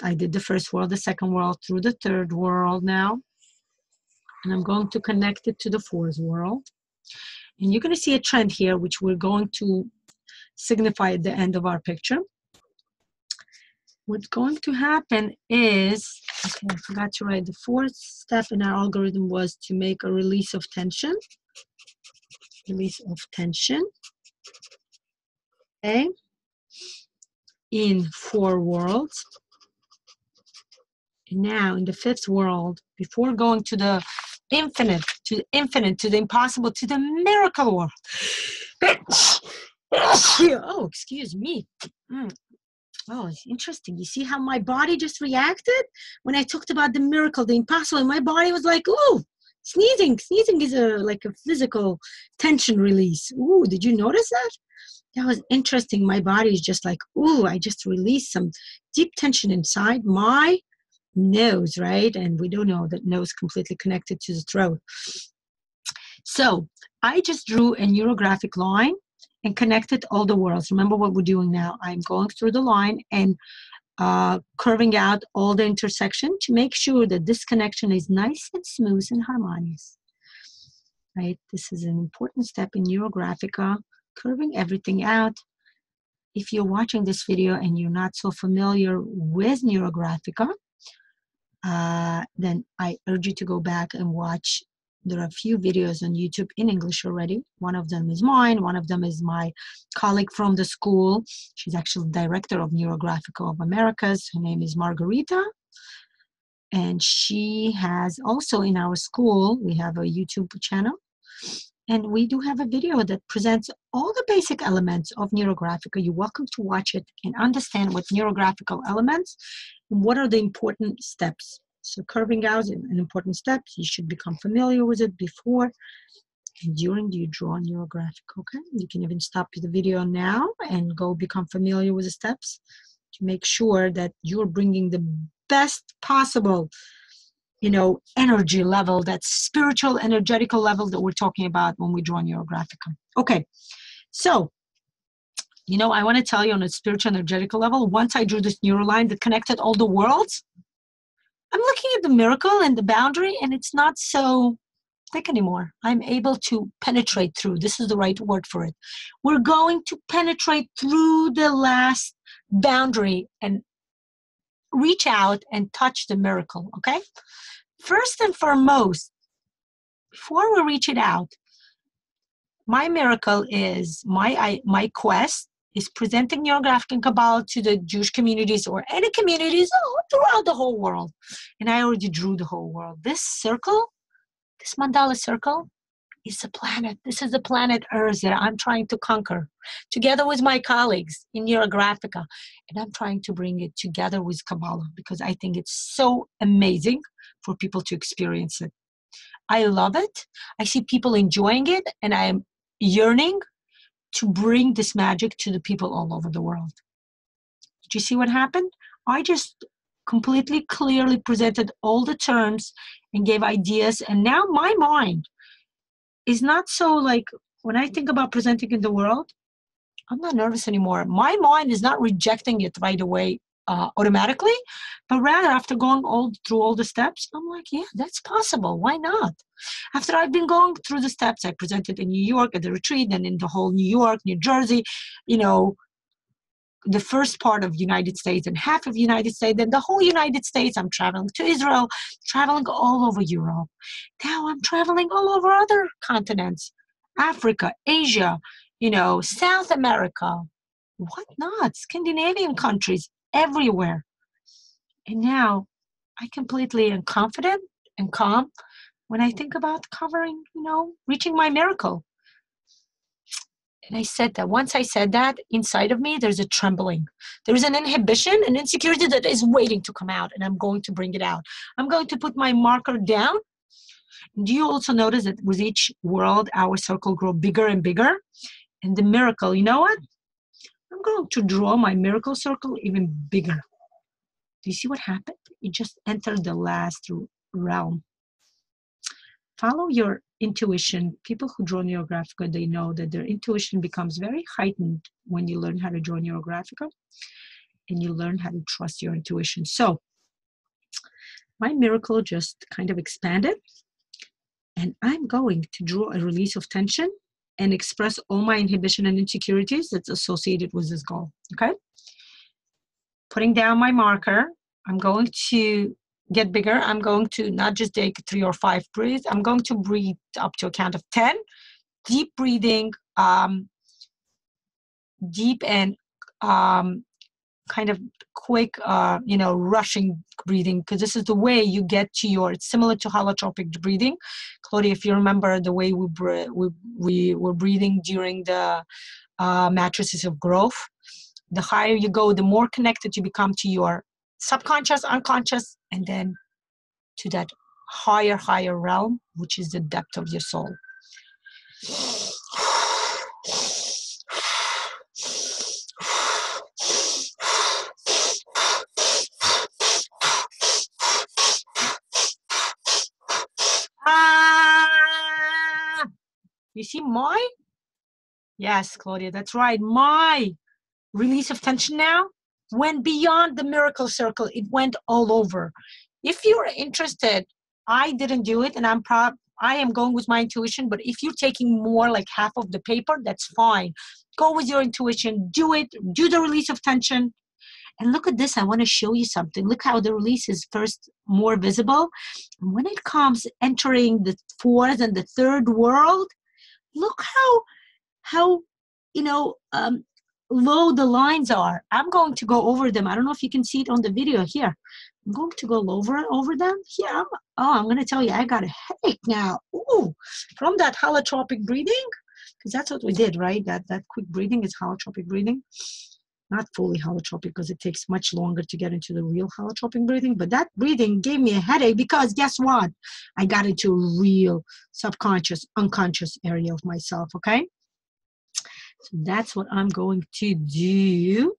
I did the first world, the second world, through the third world now. And I'm going to connect it to the fourth world. And you're going to see a trend here, which we're going to signify at the end of our picture. What's going to happen is, okay, I forgot to write, the fourth step in our algorithm was to make a release of tension. Release of tension. Okay. In four worlds. And now in the fifth world, before going to the infinite, to the impossible, to the miracle world. Oh, excuse me. Oh, it's interesting. You see how my body just reacted when I talked about the miracle, the impossible, and my body was like, ooh, sneezing. Sneezing is like a physical tension release. Ooh, did you notice that? That was interesting. My body is just like, ooh, I just released some deep tension inside my nose, right? And we don't know that nose completely connected to the throat. So I just drew a neurographic line and connected all the worlds. Remember what we're doing now. I'm going through the line and curving out all the intersection to make sure that this connection is nice and smooth and harmonious. Right? This is an important step in Neurographica, curving everything out. If you're watching this video and you're not so familiar with Neurographica, then I urge you to go back and watch. There are a few videos on YouTube in English already. One of them is mine. One of them is my colleague from the school. She's actually director of Neurographica of Americas. Her name is Margarita. And she has also in our school, we have a YouTube channel. And we do have a video that presents all the basic elements of Neurographica. You're welcome to watch it and understand what neurographical elements and what are the important steps. So curving out is an important step. You should become familiar with it before and during you draw neurographic. Okay, you can even stop the video now and go become familiar with the steps to make sure that you're bringing the best possible, energy level, that spiritual, energetical level that we're talking about when we draw neurographic. Okay, so I want to tell you on a spiritual, energetical level, once I drew this neural line that connected all the worlds, I'm looking at the miracle and the boundary, and it's not so thick anymore. I'm able to penetrate through. This is the right word for it. We're going to penetrate through the last boundary and reach out and touch the miracle, okay? First and foremost, before we reach it out, my miracle is, my quest is presenting Neurographic and Kabbalah to the Jewish communities or any communities throughout the whole world. And I already drew the whole world. This circle, this mandala circle, is a planet. This is the planet Earth that I'm trying to conquer together with my colleagues in Neurographica. And I'm trying to bring it together with Kabbalah because I think it's so amazing for people to experience it. I love it. I see people enjoying it, and I am yearning to bring this magic to the people all over the world. Did you see what happened? I just completely clearly presented all the terms and gave ideas, and now my mind is not so like, when I think about presenting in the world, I'm not nervous anymore. My mind is not rejecting it right away automatically, but rather after going through all the steps, I'm like, yeah, that's possible. Why not? After I've been going through the steps, I presented in New York at the retreat, and in the whole New York, New Jersey, the first part of United States and half of United States, then the whole United States. I'm traveling to Israel, traveling all over Europe. Now I'm traveling all over other continents, Africa, Asia, South America, whatnot, Scandinavian countries, everywhere. And now I completely am confident and calm when I think about covering, reaching my miracle. And I said that. Once I said that, inside of me, there's a trembling. There's an inhibition, an insecurity that is waiting to come out, and I'm going to bring it out. I'm going to put my marker down. Do you also notice that with each world, our circle grows bigger and bigger? And the miracle, you know what? I'm going to draw my miracle circle even bigger. Do you see what happened? It just entered the last realm. Follow your intuition. People who draw Neurographica, they know that their intuition becomes very heightened when you learn how to draw Neurographica and you learn how to trust your intuition. So my miracle just kind of expanded, and I'm going to draw a release of tension and express all my inhibition and insecurities that's associated with this goal, okay? Putting down my marker, I'm going to get bigger. I'm going to not just take 3 or 5 breaths. I'm going to breathe up to a count of 10. Deep breathing, deep and kind of quick, rushing breathing, because this is the way you get to it's similar to holotropic breathing. Claudia, if you remember the way we were breathing during the matrices of growth, the higher you go, the more connected you become to your subconscious, unconscious, and then to that higher realm, which is the depth of your soul. You see my? Yes, Claudia, that's right. My release of tension now went beyond the miracle circle. It went all over. If you're interested, I didn't do it, and I am going with my intuition, but if you're taking more like half of the paper, that's fine. Go with your intuition, do it, do the release of tension. And look at this, I want to show you something. Look how the release is first more visible. And when it comes entering the 4th and the 3rd world, look how low the lines are. I'm going to go over them. I don't know if you can see it on the video here. I'm going to go over them. Here, I'm going to tell you, I got a headache now. Ooh, from that holotropic breathing, because that's what we did, right? That quick breathing is holotropic breathing. not fully holotropic because it takes much longer to get into the real holotropic breathing. But that breathing gave me a headache because guess what? I got into a real subconscious, unconscious area of myself, okay? So that's what I'm going to do.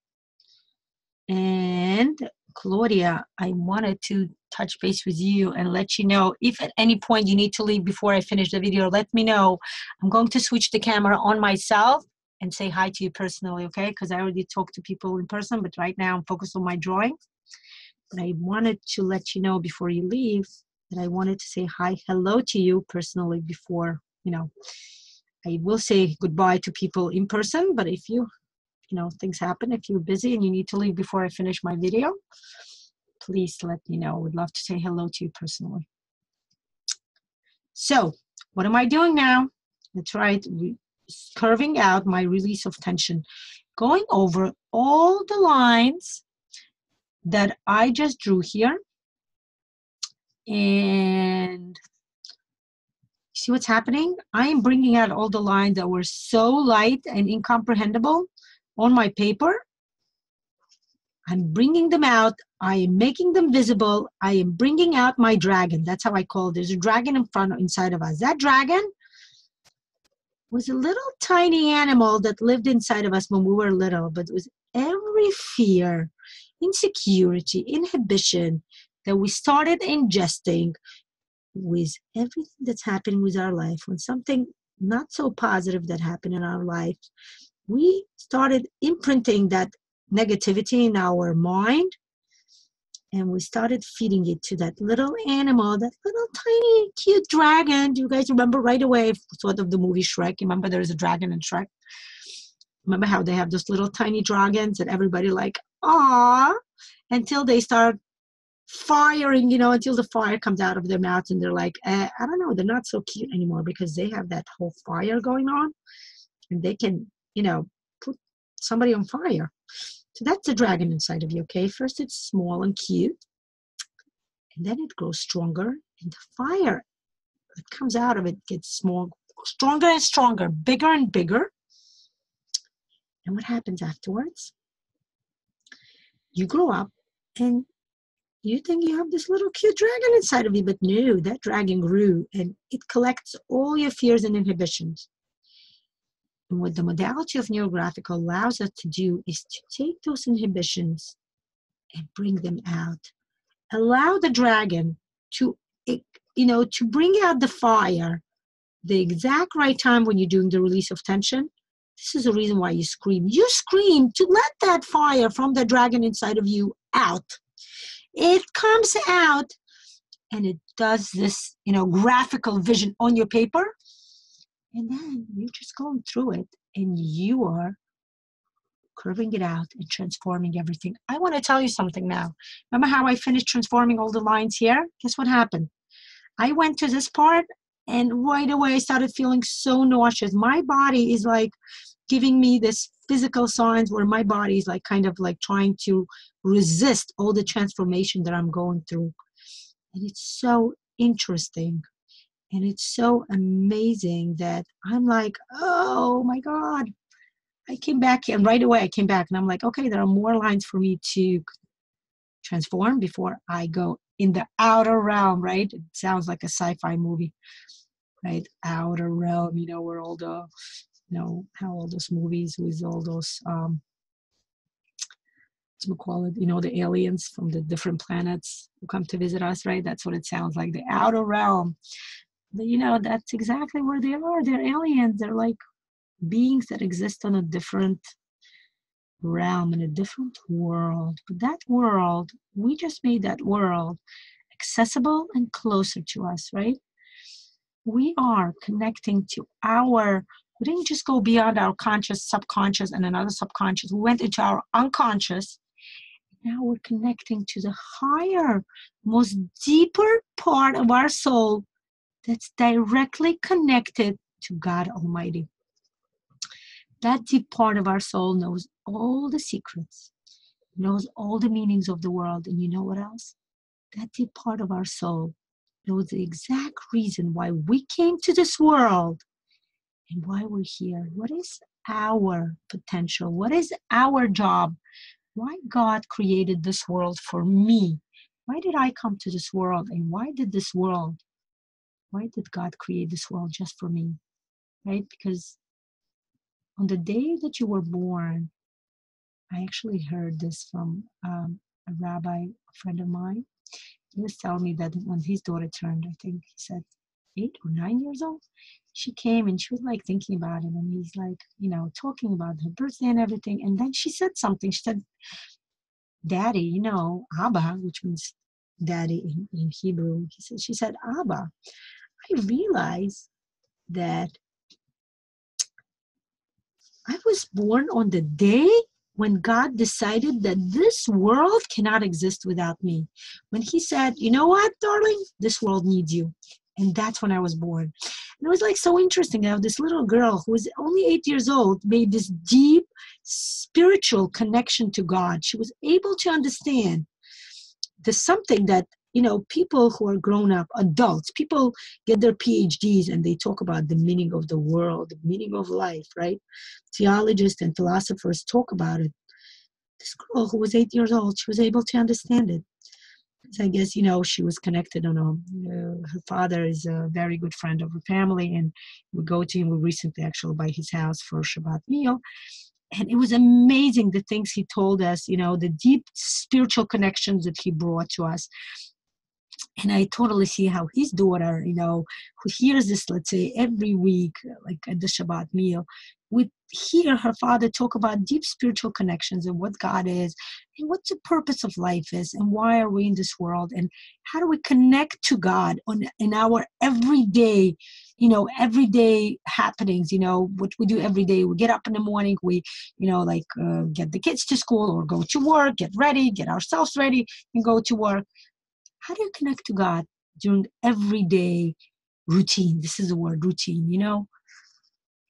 And Claudia, I wanted to touch base with you and let you know if at any point you need to leave before I finish the video, let me know. I'm going to switch the camera on myself and say hi to you personally, okay? Because I already talked to people in person, but right now I'm focused on my drawing. But I wanted to let you know before you leave that I wanted to say hi, hello to you personally before, I will say goodbye to people in person, but if things happen, if you're busy and you need to leave before I finish my video, please let me know. I would love to say hello to you personally. So what am I doing now? That's right, curving out my release of tension, going over all the lines that I just drew here. And see what's happening? I am bringing out all the lines that were so light and incomprehensible on my paper. I'm bringing them out. I am making them visible. I am bringing out my dragon. That's how I call it. There's a dragon inside of us. That dragon was a little tiny animal that lived inside of us when we were little, but it was every fear, insecurity, inhibition that we started ingesting with everything that's happening with our life. When something not so positive that happened in our life, we started imprinting that negativity in our mind, and we started feeding it to that little animal, that little tiny cute dragon. Do you guys remember right away sort of the movie Shrek? Remember there's a dragon in Shrek? Remember how they have those little tiny dragons that everybody like, ah, until they start firing, until the fire comes out of their mouths and they're like, I don't know, they're not so cute anymore because they have that whole fire going on and they can, put somebody on fire. So that's the dragon inside of you, okay? First it's small and cute, and then it grows stronger, and the fire that comes out of it gets stronger and stronger, bigger and bigger. And what happens afterwards? You grow up, and you think you have this little cute dragon inside of you, but no, that dragon grew, and it collects all your fears and inhibitions. And what the modality of Neurographica allows us to do is to take those inhibitions and bring them out. Allow the dragon to bring out the fire the exact right time when you're doing the release of tension. This is the reason why you scream. You scream to let that fire from the dragon inside of you out. It comes out and it does this, graphical vision on your paper. And then you're just going through it and you are curving it out and transforming everything. I want to tell you something now. Remember how I finished transforming all the lines here? Guess what happened? I went to this part and right away I started feeling so nauseous. My body is like giving me this physical signs where my body is like kind of like trying to resist all the transformation that I'm going through. And it's so interesting. And it's so amazing that I'm like, oh my God. I came back and right away I came back and I'm like, okay, there are more lines for me to transform before I go in the outer realm, right? It sounds like a sci-fi movie, right? Outer realm, where all the, how all those movies with all those, call it, the aliens from the different planets who come to visit us, right? That's what it sounds like, the outer realm. But, that's exactly where they are. They're aliens. They're like beings that exist on a different realm, in a different world. But that world, we just made that world accessible and closer to us, right? We are connecting to we didn't just go beyond our conscious, subconscious, and another subconscious. We went into our unconscious. Now we're connecting to the higher, most deeper part of our soul that's directly connected to God Almighty. That deep part of our soul knows all the secrets, knows all the meanings of the world. And you know what else? That deep part of our soul knows the exact reason why we came to this world and why we're here. What is our potential? What is our job? Why God created this world for me? Why did I come to this world? And why did God create this world just for me? Right? Because on the day that you were born, I actually heard this from a rabbi, a friend of mine. He was telling me that when his daughter turned, I think he said 8 or 9 years old, she came and she was like thinking about it. And he's like, talking about her birthday and everything. And then she said something. She said, Daddy, Abba, which means daddy in Hebrew. She said, Abba, I realize that I was born on the day when God decided that this world cannot exist without me. When he said, you know what, darling, this world needs you. And that's when I was born. And it was like so interesting how this little girl who was only 8 years old made this deep spiritual connection to God. She was able to understand there's something that, people who are grown up, adults, people get their PhDs and they talk about the meaning of the world, the meaning of life, right? Theologists and philosophers talk about it. This girl who was 8 years old, she was able to understand it. So I guess, she was connected her father is a very good friend of her family, and we go to him. We recently actually by his house for a Shabbat meal. And it was amazing the things he told us, the deep spiritual connections that he brought to us. And I totally see how his daughter, who hears this, let's say, every week, like at the Shabbat meal, would hear her father talk about deep spiritual connections and what God is and what the purpose of life is and why are we in this world and how do we connect to God in our everyday, everyday happenings, what we do every day. We get up in the morning, we, get the kids to school or go to work, get ready, get ourselves ready and go to work. How do you connect to God during everyday routine? This is the word routine,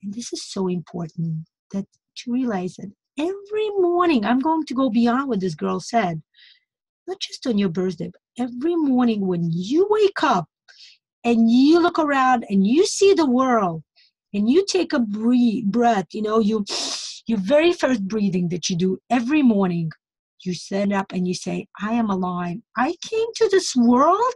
And this is so important that to realize that every morning, I'm going to go beyond what this girl said, not just on your birthday, but every morning when you wake up and you look around and you see the world and you take a breath, your very first breathing that you do every morning, you stand up and you say, I am alive. I came to this world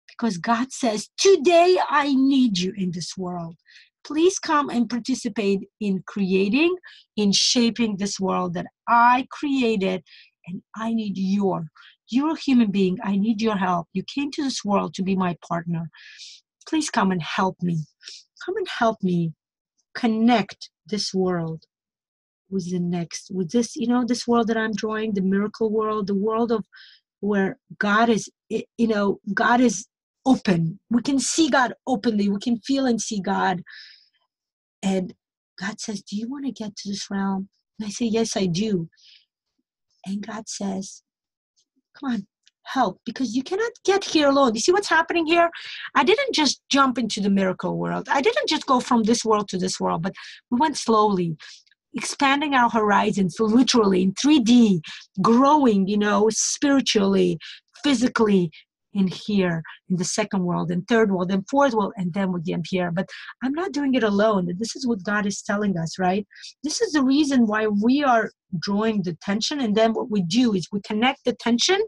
because God says, today I need you in this world. Please come and participate in creating, in shaping this world that I created, and I need you're a human being. I need your help. You came to this world to be my partner. Please come and help me. Come and help me connect this world with this, this world that I'm drawing, the miracle world, the world of where God is, God is open. We can see God openly. We can feel and see God. And God says, do you want to get to this realm? And I say, yes, I do. And God says, come on, help, because you cannot get here alone. You see what's happening here? I didn't just jump into the miracle world. I didn't just go from this world to this world, but we went slowly, expanding our horizons, so literally in 3D, growing, spiritually, physically, in here, in the second world, and third world, and fourth world, and then with the here. But I'm not doing it alone. This is what God is telling us, right? This is the reason why we are drawing the tension, and then what we do is we connect the tension.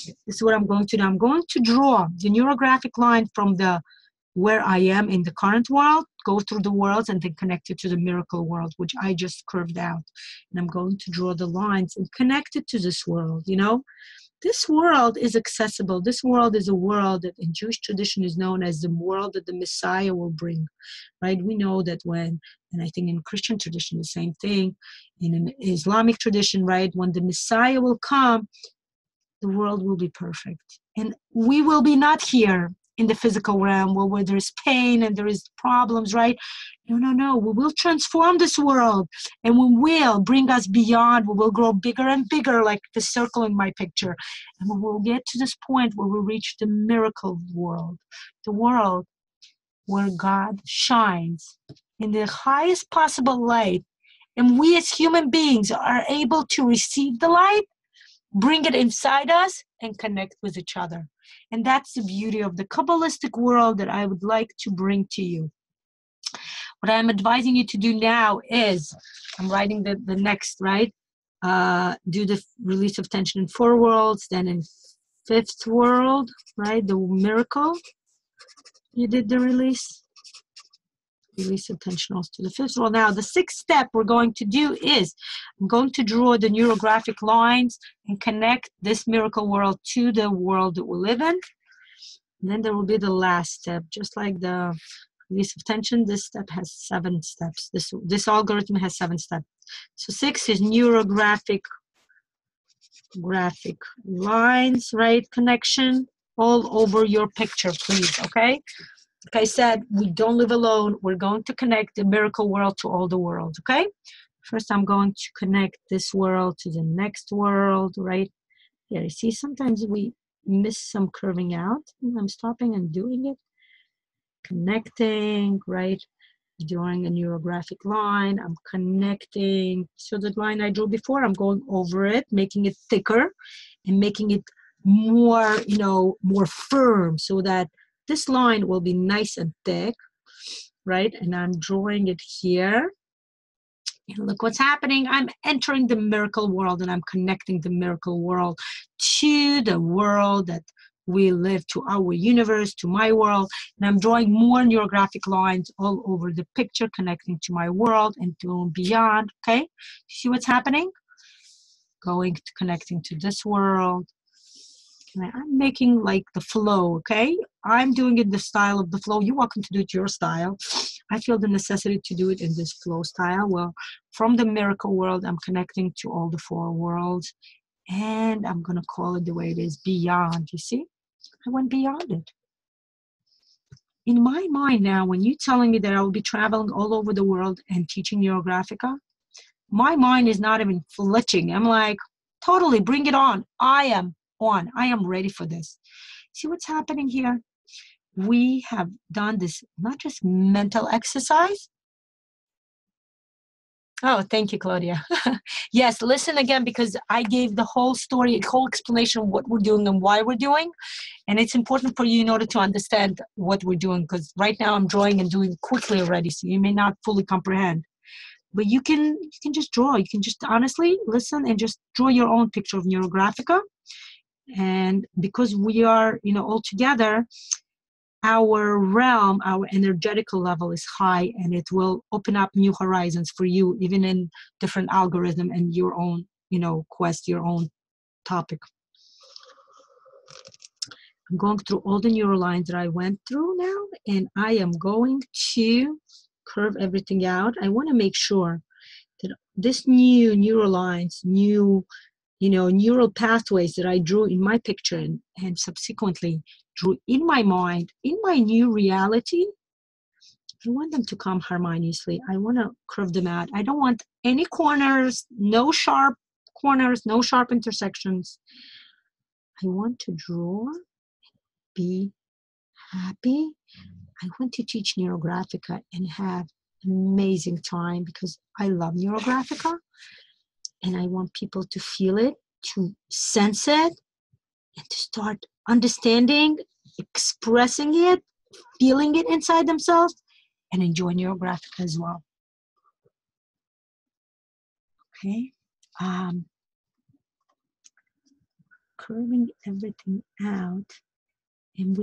This is what I'm going to do. I'm going to draw the neurographic line from the where I am in the current world, go through the worlds, and then connect it to the miracle world, which I just curved out. And I'm going to draw the lines and connect it to this world, This world is accessible. This world is a world that in Jewish tradition is known as the world that the Messiah will bring, right? We know that and I think in Christian tradition, the same thing, in an Islamic tradition, right? When the Messiah will come, the world will be perfect. And we will be not here in the physical realm where there is pain and there is problems, right? No. We will transform this world and we will bring us beyond. We will grow bigger and bigger, like the circle in my picture. And we will get to this point where we reach the miracle world, the world where God shines in the highest possible light. And we as human beings are able to receive the light, bring it inside us, and connect with each other. And that's the beauty of the Kabbalistic world that I would like to bring to you. What I'm advising you to do now is, I'm writing the next, right? Do the release of tension in 4 worlds, then in 5th world, right? The miracle. You did the release of tension also to the 5th world. Now, the 6th step we're going to do is, I'm going to draw the neurographic lines and connect this miracle world to the world that we live in. And then there will be the last step, just like the release of tension. This step has 7 steps. This algorithm has 7 steps. So 6 is neurographic lines, right? Connection all over your picture, please, okay? Like I said, we don't live alone. We're going to connect the miracle world to all the worlds, okay? First, I'm going to connect this world to the next world, right? Here, you see, sometimes we miss some curving out. I'm stopping and doing it. Connecting, right? Drawing a neurographic line. I'm connecting. So the line I drew before, I'm going over it, making it thicker and making it more, more firm, so that this line will be nice and thick, right? And I'm drawing it here. And look what's happening. I'm entering the miracle world, and I'm connecting the miracle world to the world that we live, to our universe, to my world. And I'm drawing more neurographic lines all over the picture, connecting to my world and to beyond, okay? See what's happening? Going to connecting to this world. And I'm making like the flow, okay? I'm doing it the style of the flow. You're welcome to do it your style. I feel the necessity to do it in this flow style. Well, from the miracle world, I'm connecting to all the 4 worlds. And I'm going to call it the way it is, beyond. You see? I went beyond it. In my mind now, when you're telling me that I will be traveling all over the world and teaching Neurographica, my mind is not even flinching. I'm like, totally, bring it on. I am on. I am ready for this. See what's happening here? We have done this, not just mental exercise. Oh, thank you, Claudia. Yes, listen again, because I gave the whole story, a whole explanation of what we're doing and why we're doing. And it's important for you in order to understand what we're doing, because right now I'm drawing and doing quickly already, so you may not fully comprehend. But you can just draw. You can just honestly listen and just draw your own picture of Neurographica. And because we are, all together, our realm, our energetical level is high, and it will open up new horizons for you, even in different algorithm and your own, quest, your own topic. I'm going through all the neural lines that I went through now, and I am going to curve everything out. I want to make sure that this new neural lines, neural pathways that I drew in my picture and subsequently drew in my mind, in my new reality, I want them to come harmoniously. I want to curve them out. I don't want any corners, no sharp corners, no sharp intersections. I want to draw, be happy. I want to teach Neurographica and have amazing time, because I love Neurographica, and I want people to feel it, to sense it, and to start understanding, expressing it, feeling it inside themselves, and enjoy Neurographica as well. Okay. Curving everything out, and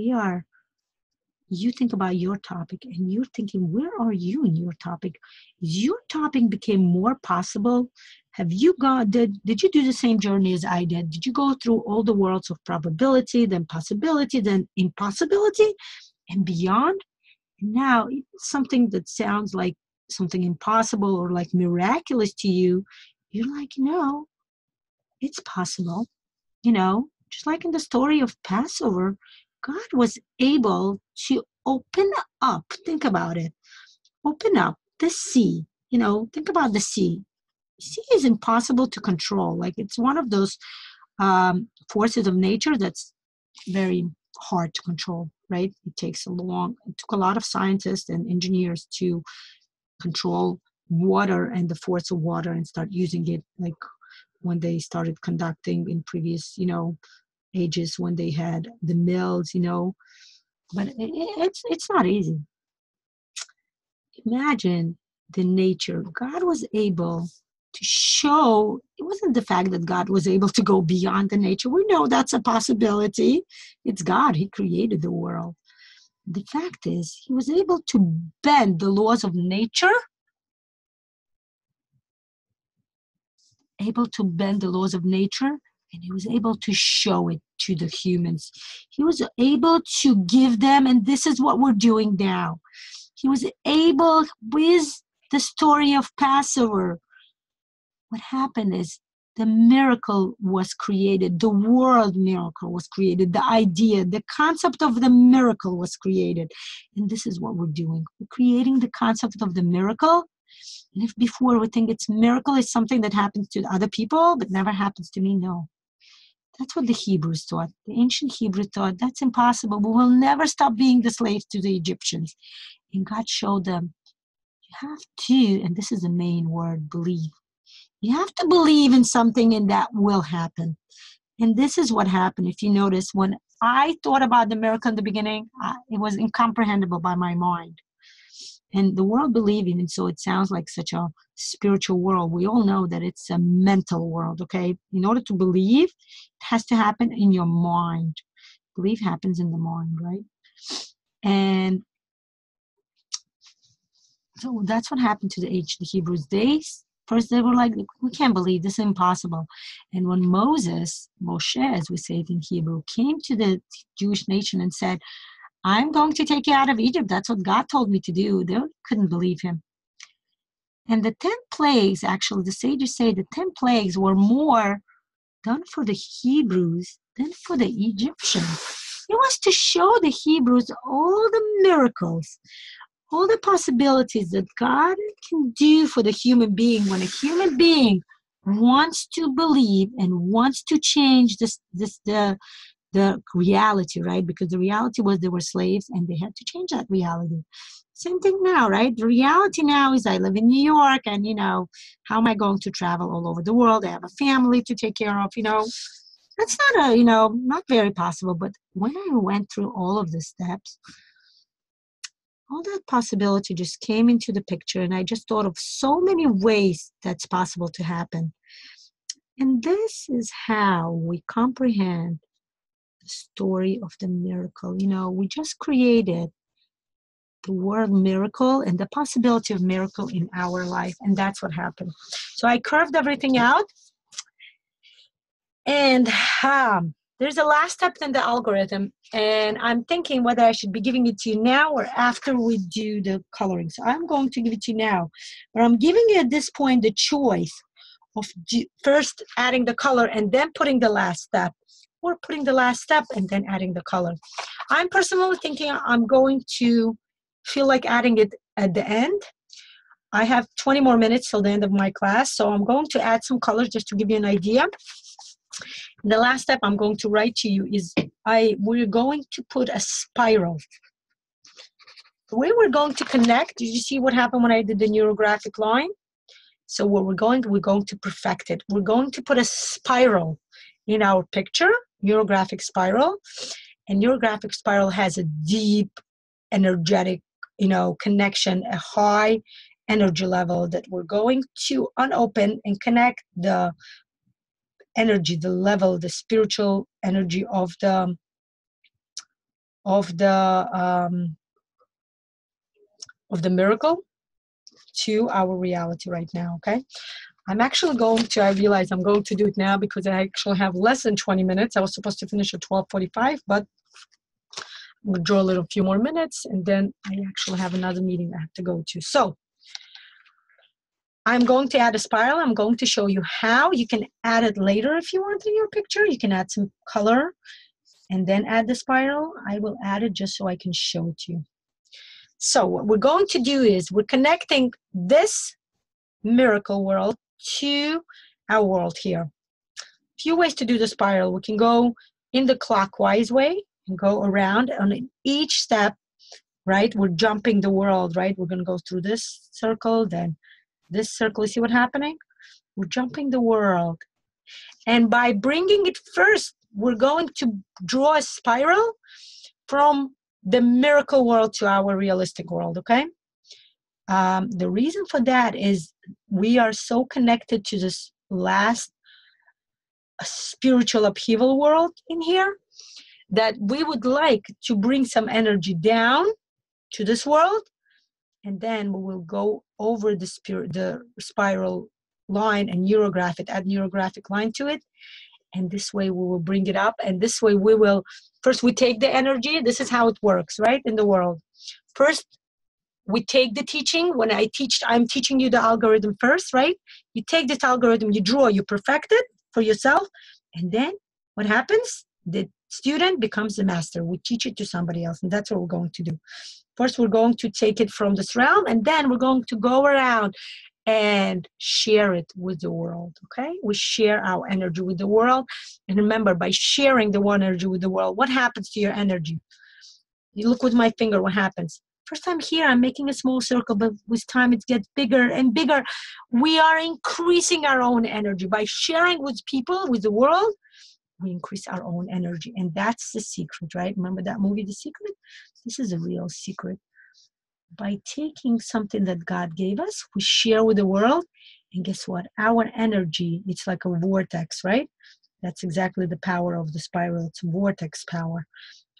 you think about your topic, and you're thinking, where are you in your topic? Your topic became more possible. Have you did you do the same journey as I did? Did you go through all the worlds of probability, then possibility, then impossibility, and beyond? And now it's something that sounds like something impossible or like miraculous to you. You're like, no, it's possible. Just like in the story of Passover, God was able to open up, think about it, open up the sea. Think about the sea. Sea is impossible to control. Like, it's one of those forces of nature that's very hard to control, right? It took a lot of scientists and engineers to control water and the force of water and start using it, like when they started conducting in previous, ages, when they had the mills, but it's not easy. Imagine the nature. God was able to show, it wasn't the fact that God was able to go beyond the nature. We know that's a possibility. It's God. He created the world. The fact is, he was able to bend the laws of nature, and he was able to show it to the humans. He was able to give them, and this is what we're doing now. He was able, with the story of Passover, what happened is the miracle was created, the world miracle was created, the idea, the concept of the miracle was created. And this is what we're doing. We're creating the concept of the miracle. And if before we think it's miracle is something that happens to other people, but never happens to me, no. That's what the Hebrews thought. The ancient Hebrews thought, that's impossible. We will never stop being the slaves to the Egyptians. And God showed them, you have to, and this is the main word, believe. You have to believe in something and that will happen. And this is what happened. If you notice, when I thought about the miracle in the beginning, it was incomprehensible by my mind. And the world believing, and so it sounds like such a spiritual world. We all know that it's a mental world, okay? In order to believe, it has to happen in your mind. Belief happens in the mind, right? And so that's what happened to the Hebrews. First, they were like, we can't believe this is impossible. And when Moshe, as we say it in Hebrew, came to the Jewish nation and said, I'm going to take you out of Egypt. That's what God told me to do. They couldn't believe him. And the 10 plagues, actually, the sages say the 10 plagues were more done for the Hebrews than for the Egyptians. It was to show the Hebrews all the miracles, all the possibilities that God can do for the human being when a human being wants to believe and wants to change the reality, right? Because the reality was they were slaves and they had to change that reality. Same thing now, right? The reality now is I live in New York and, how am I going to travel all over the world? I have a family to take care of, That's not not very possible. But when I went through all of the steps, all that possibility just came into the picture, and I just thought of so many ways that's possible to happen. And this is how we comprehend the story of the miracle. We just created the word miracle and the possibility of miracle in our life, and that's what happened. So I curved everything out, and there's a last step in the algorithm, and I'm thinking whether I should be giving it to you now or after we do the coloring. So I'm going to give it to you now, but I'm giving you at this point the choice of first adding the color and then putting the last step, or putting the last step and then adding the color. I'm personally thinking I'm going to feel like adding it at the end. I have 20 more minutes till the end of my class, so I'm going to add some colors just to give you an idea. The last step I'm going to write to you is we're going to put a spiral. The way we're going to connect, did you see what happened when I did the neurographic line? So what we're going to perfect it. We're going to put a spiral in our picture, neurographic spiral. And neurographic spiral has a deep, energetic, connection, a high energy level that we're going to unopen and connect the energy, the level, the spiritual energy of the miracle to our reality right now. Okay, I realize I'm going to do it now because I actually have less than 20 minutes. I was supposed to finish at 12:45, but we'll draw a few more minutes, and then I actually have another meeting I have to go to. So I'm going to add a spiral. I'm going to show you how. You can add it later if you want in your picture. You can add some color and then add the spiral. I will add it just so I can show it to you. So what we're going to do is we're connecting this miracle world to our world here. A few ways to do the spiral. We can go in the clockwise way and go around on each step, right? We're jumping the world, right? We're going to go through this circle, then this circle. You see what's happening? We're jumping the world. And by bringing it first, we're going to draw a spiral from the miracle world to our realistic world, okay? The reason for that is we are so connected to this last spiritual upheaval world in here that we would like to bring some energy down to this world, and then we will go over the spiral line and neurograph it, add neurographic line to it, and this way we will bring it up, and this way we will, first we take the energy. This is how it works, right, in the world. First, we take the teaching. When I'm teaching you the algorithm first, right? You take this algorithm, you draw, you perfect it for yourself, and then what happens? The student becomes the master. We teach it to somebody else, and that's what we're going to do. First, we're going to take it from this realm, and then we're going to go around and share it with the world, okay? We share our energy with the world. And remember, by sharing the one energy with the world, what happens to your energy? You look with my finger, what happens? First time here, I'm making a small circle, but with time it gets bigger and bigger. We are increasing our own energy. By sharing with people, with the world, we increase our own energy. And that's the secret, right? Remember that movie, The Secret? This is a real secret. By taking something that God gave us, we share with the world, and guess what? Our energy, it's like a vortex, right? That's exactly the power of the spiral. It's vortex power.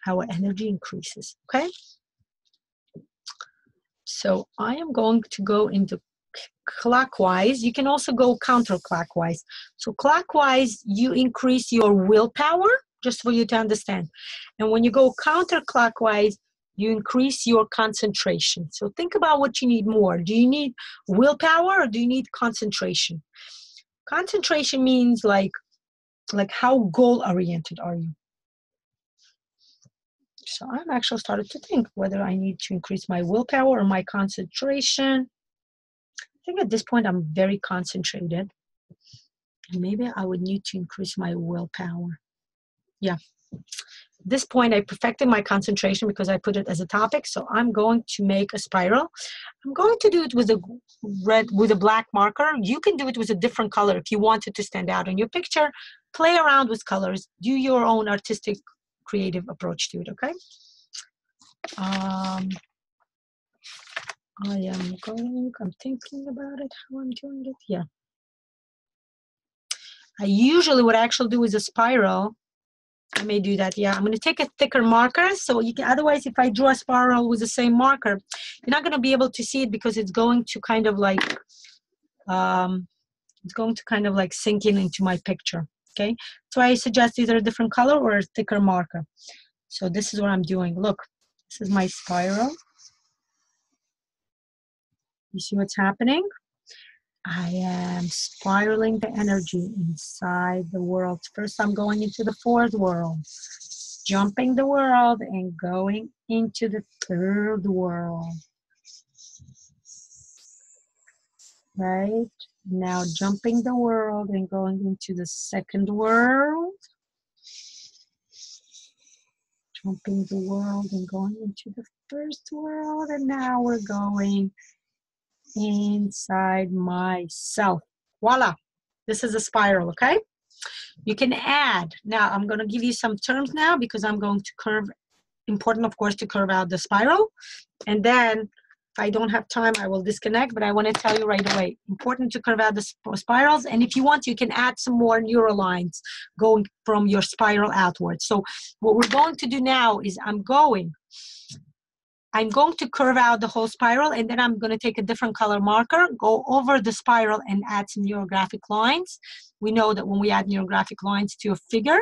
Our energy increases, okay? So I am going to go into clockwise. You can also go counterclockwise. So clockwise, you increase your willpower, just for you to understand. And when you go counterclockwise, you increase your concentration. So think about what you need more. Do you need willpower or do you need concentration? Concentration means like how goal-oriented are you? So I'm actually started to think whether I need to increase my willpower or my concentration. I think at this point I'm very concentrated. And maybe I would need to increase my willpower. Yeah. At this point, I perfected my concentration because I put it as a topic. So I'm going to make a spiral. I'm going to do it with a black marker. You can do it with a different color if you want it to stand out in your picture. Play around with colors. Do your own artistic, creative approach to it, okay? I'm thinking about it, how I'm doing it. Yeah. What I actually do is a spiral. I may do that. Yeah, I'm going to take a thicker marker. So you can, otherwise, if I draw a spiral with the same marker, you're not going to be able to see it because it's going to kind of like, sink in into my picture. Okay. So I suggest either a different color or a thicker marker. So this is what I'm doing. Look, this is my spiral. You see what's happening? I am spiraling the energy inside the world. First, I'm going into the fourth world, jumping the world and going into the third world. Right? Now jumping the world and going into the second world. Jumping the world and going into the first world. And now we're going inside myself. Voila. This is a spiral, okay? You can add. Now, I'm going to give you some terms now because I'm going to curve. Important, of course, to curve out the spiral. And then, if I don't have time, I will disconnect. But I want to tell you right away, important to curve out the spirals. And if you want, you can add some more neural lines going from your spiral outwards. So what we're going to do now is I'm going to curve out the whole spiral, and then I'm going to take a different color marker, go over the spiral and add some neurographic lines. We know that when we add neurographic lines to a figure,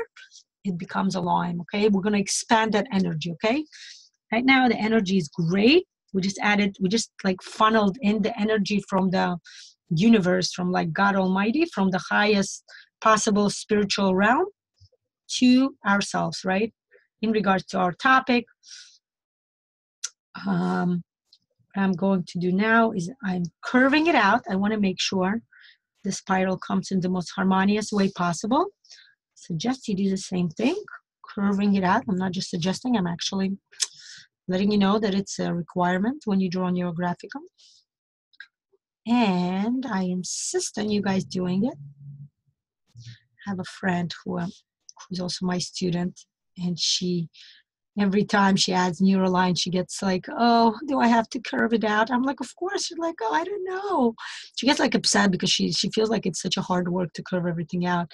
it becomes a line, okay? We're going to expand that energy, okay? Right now, the energy is great. We just like funneled in the energy from the universe, from like God Almighty, from the highest possible spiritual realm to ourselves, right? In regards to our topic, what I'm going to do now is I'm curving it out. I want to make sure the spiral comes in the most harmonious way possible. Suggest you do the same thing, curving it out. I'm not just suggesting, I'm actually letting you know that it's a requirement when you draw Neurographica. And I insist on you guys doing it. I have a friend who's also my student, and she Every time she adds Neuroline, she gets like, oh, do I have to curve it out? I'm like, of course. She's like, oh, I don't know. She gets like upset because she feels like it's such a hard work to curve everything out.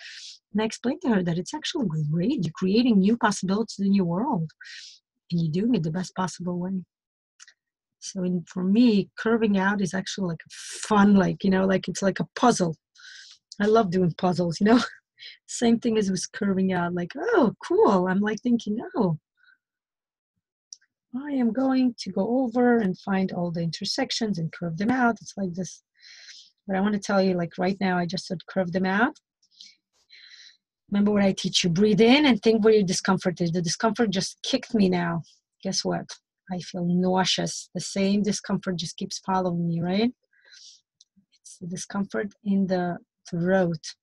And I explained to her that it's actually great. You're creating new possibilities in your world, and you're doing it the best possible way. So for me, curving out is actually like fun, like, like it's like a puzzle. I love doing puzzles, Same thing as with curving out, like, oh, cool. I'm like thinking, oh, I am going to go over and find all the intersections and curve them out. It's like this. But I want to tell you, like right now, I just said curve them out. Remember what I teach you? Breathe in and think where your discomfort is. The discomfort just kicked me now. Guess what? I feel nauseous. The same discomfort just keeps following me, right? It's the discomfort in the throat.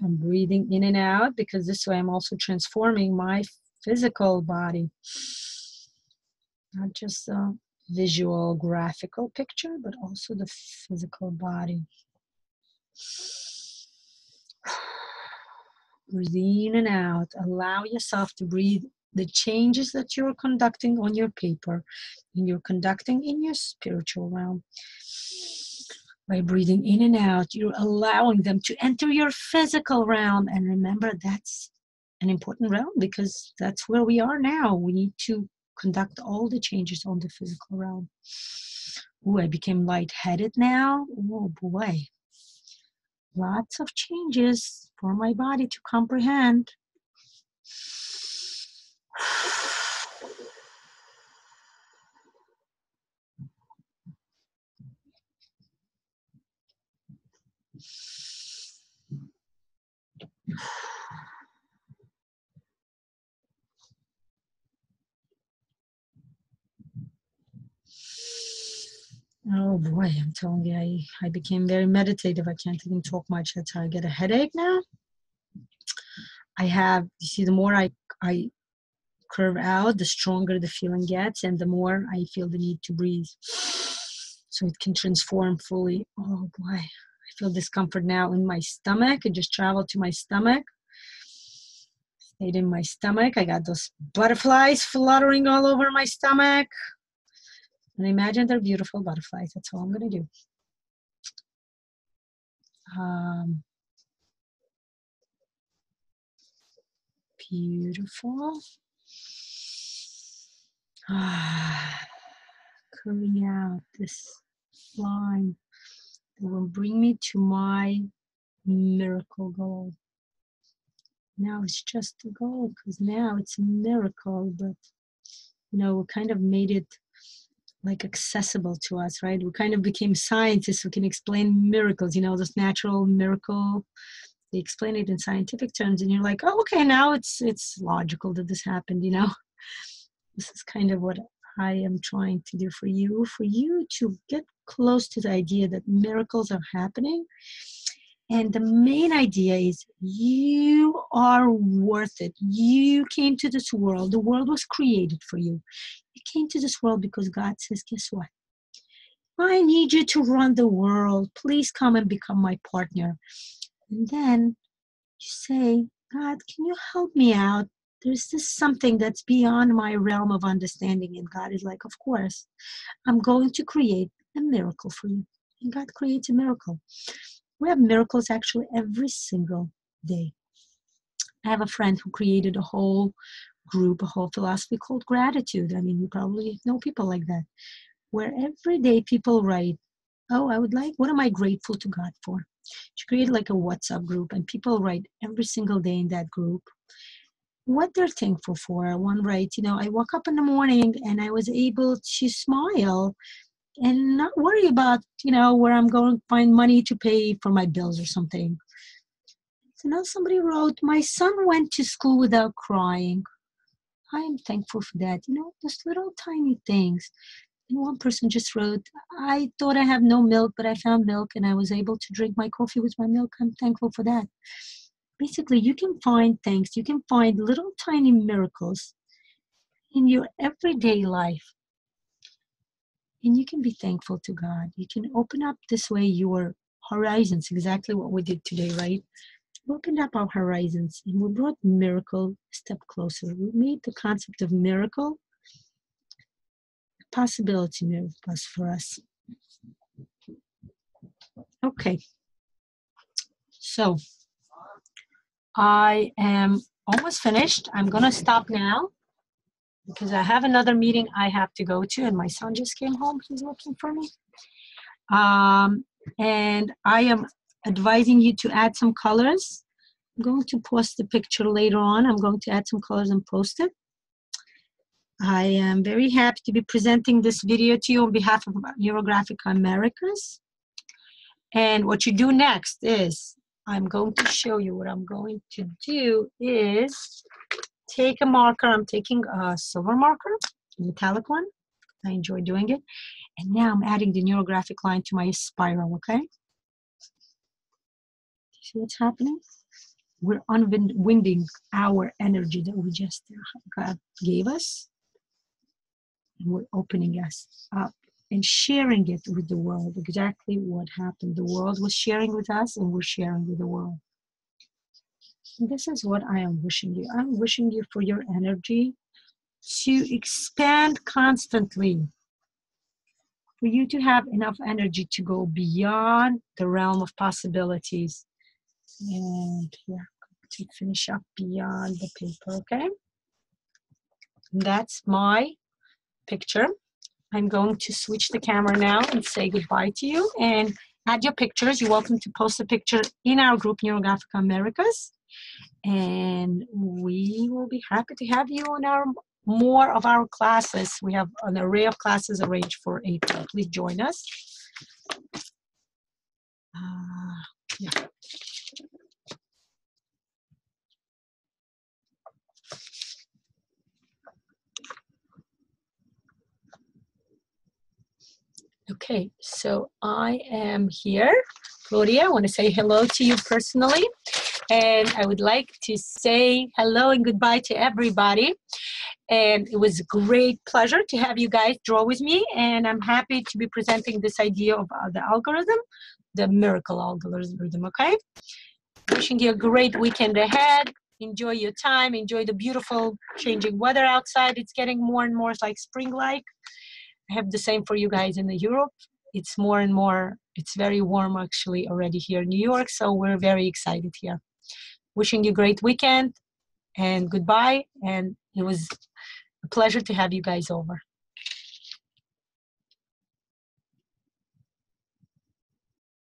I'm breathing in and out because this way I'm also transforming my physical body. Not just a visual, graphical picture, but also the physical body. Breathe in and out. Allow yourself to breathe the changes that you're conducting on your paper and you're conducting in your spiritual realm. By breathing in and out, you're allowing them to enter your physical realm. And remember, that's an important realm because that's where we are now. We need to conduct all the changes on the physical realm. Oh, I became lightheaded now. Oh boy. Lots of changes for my body to comprehend. Oh boy, I'm telling you, I became very meditative. I can't even talk much. That's how I get a headache now. You see, the more I curve out, the stronger the feeling gets, and the more I feel the need to breathe. So it can transform fully. Oh boy, I feel discomfort now in my stomach. It just traveled to my stomach. Stayed in my stomach. I got those butterflies fluttering all over my stomach. And imagine they're beautiful butterflies. That's all I'm going to do. Beautiful. Curving out this line that will bring me to my miracle goal. Now it's just a goal because now it's a miracle, but we kind of made it like accessible to us, right? We kind of became scientists who can explain miracles, this natural miracle. They explain it in scientific terms, and you're like, oh, okay, now it's logical that this happened, This is kind of what I am trying to do for you to get close to the idea that miracles are happening. And the main idea is you are worth it. You came to this world. The world was created for you. You came to this world because God says, guess what? I need you to run the world. Please come and become my partner. And then you say, God, can you help me out? There's this something that's beyond my realm of understanding. And God is like, of course, I'm going to create a miracle for you. And God creates a miracle. We have miracles actually every single day. I have a friend who created a whole group, a whole philosophy called gratitude. I mean, you probably know people like that, where every day people write, oh, what am I grateful to God for? She created like a WhatsApp group, and people write every single day in that group what they're thankful for. One writes, I woke up in the morning and I was able to smile and not worry about, where I'm going to find money to pay for my bills or something. So now somebody wrote, my son went to school without crying. I am thankful for that. Just little tiny things. And one person just wrote, I thought I have no milk, but I found milk and I was able to drink my coffee with my milk. I'm thankful for that. Basically, you can find things, you can find little tiny miracles in your everyday life. And you can be thankful to God. You can open up this way your horizons, exactly what we did today, right? We opened up our horizons and we brought miracle a step closer. We made the concept of miracle a possibility for us. Okay. So I am almost finished. I'm going to stop now because I have another meeting I have to go to, and my son just came home. He's looking for me. And I am advising you to add some colors. I'm going to post the picture later on. I'm going to add some colors and post it. I am very happy to be presenting this video to you on behalf of Neurographica Americas. And what you do next is, I'm going to show you what I'm going to do is take a marker. I'm taking a silver marker, a metallic one. I enjoy doing it. And now I'm adding the neurographic line to my spiral, okay? See what's happening? We're unwinding our energy that we just God gave us. And we're opening us up and sharing it with the world. Exactly what happened. The world was sharing with us and we're sharing with the world. And this is what I am wishing you. I'm wishing you for your energy to expand constantly. For you to have enough energy to go beyond the realm of possibilities. And here, to finish up beyond the paper, okay? And that's my picture. I'm going to switch the camera now and say goodbye to you and add your pictures. You're welcome to post a picture in our group, Neurographica Americas. And we will be happy to have you on more of our classes. We have an array of classes arranged for April. Please join us. Yeah. Okay, so I am here. Claudia, I want to say hello to you personally. And I would like to say hello and goodbye to everybody. And it was a great pleasure to have you guys draw with me. And I'm happy to be presenting this idea of the algorithm, the miracle algorithm, okay? Wishing you a great weekend ahead. Enjoy your time. Enjoy the beautiful changing weather outside. It's getting more and more like spring-like. I have the same for you guys in Europe. It's more and more, it's very warm actually already here in New York. So we're very excited here. Wishing you a great weekend and goodbye. And it was a pleasure to have you guys over.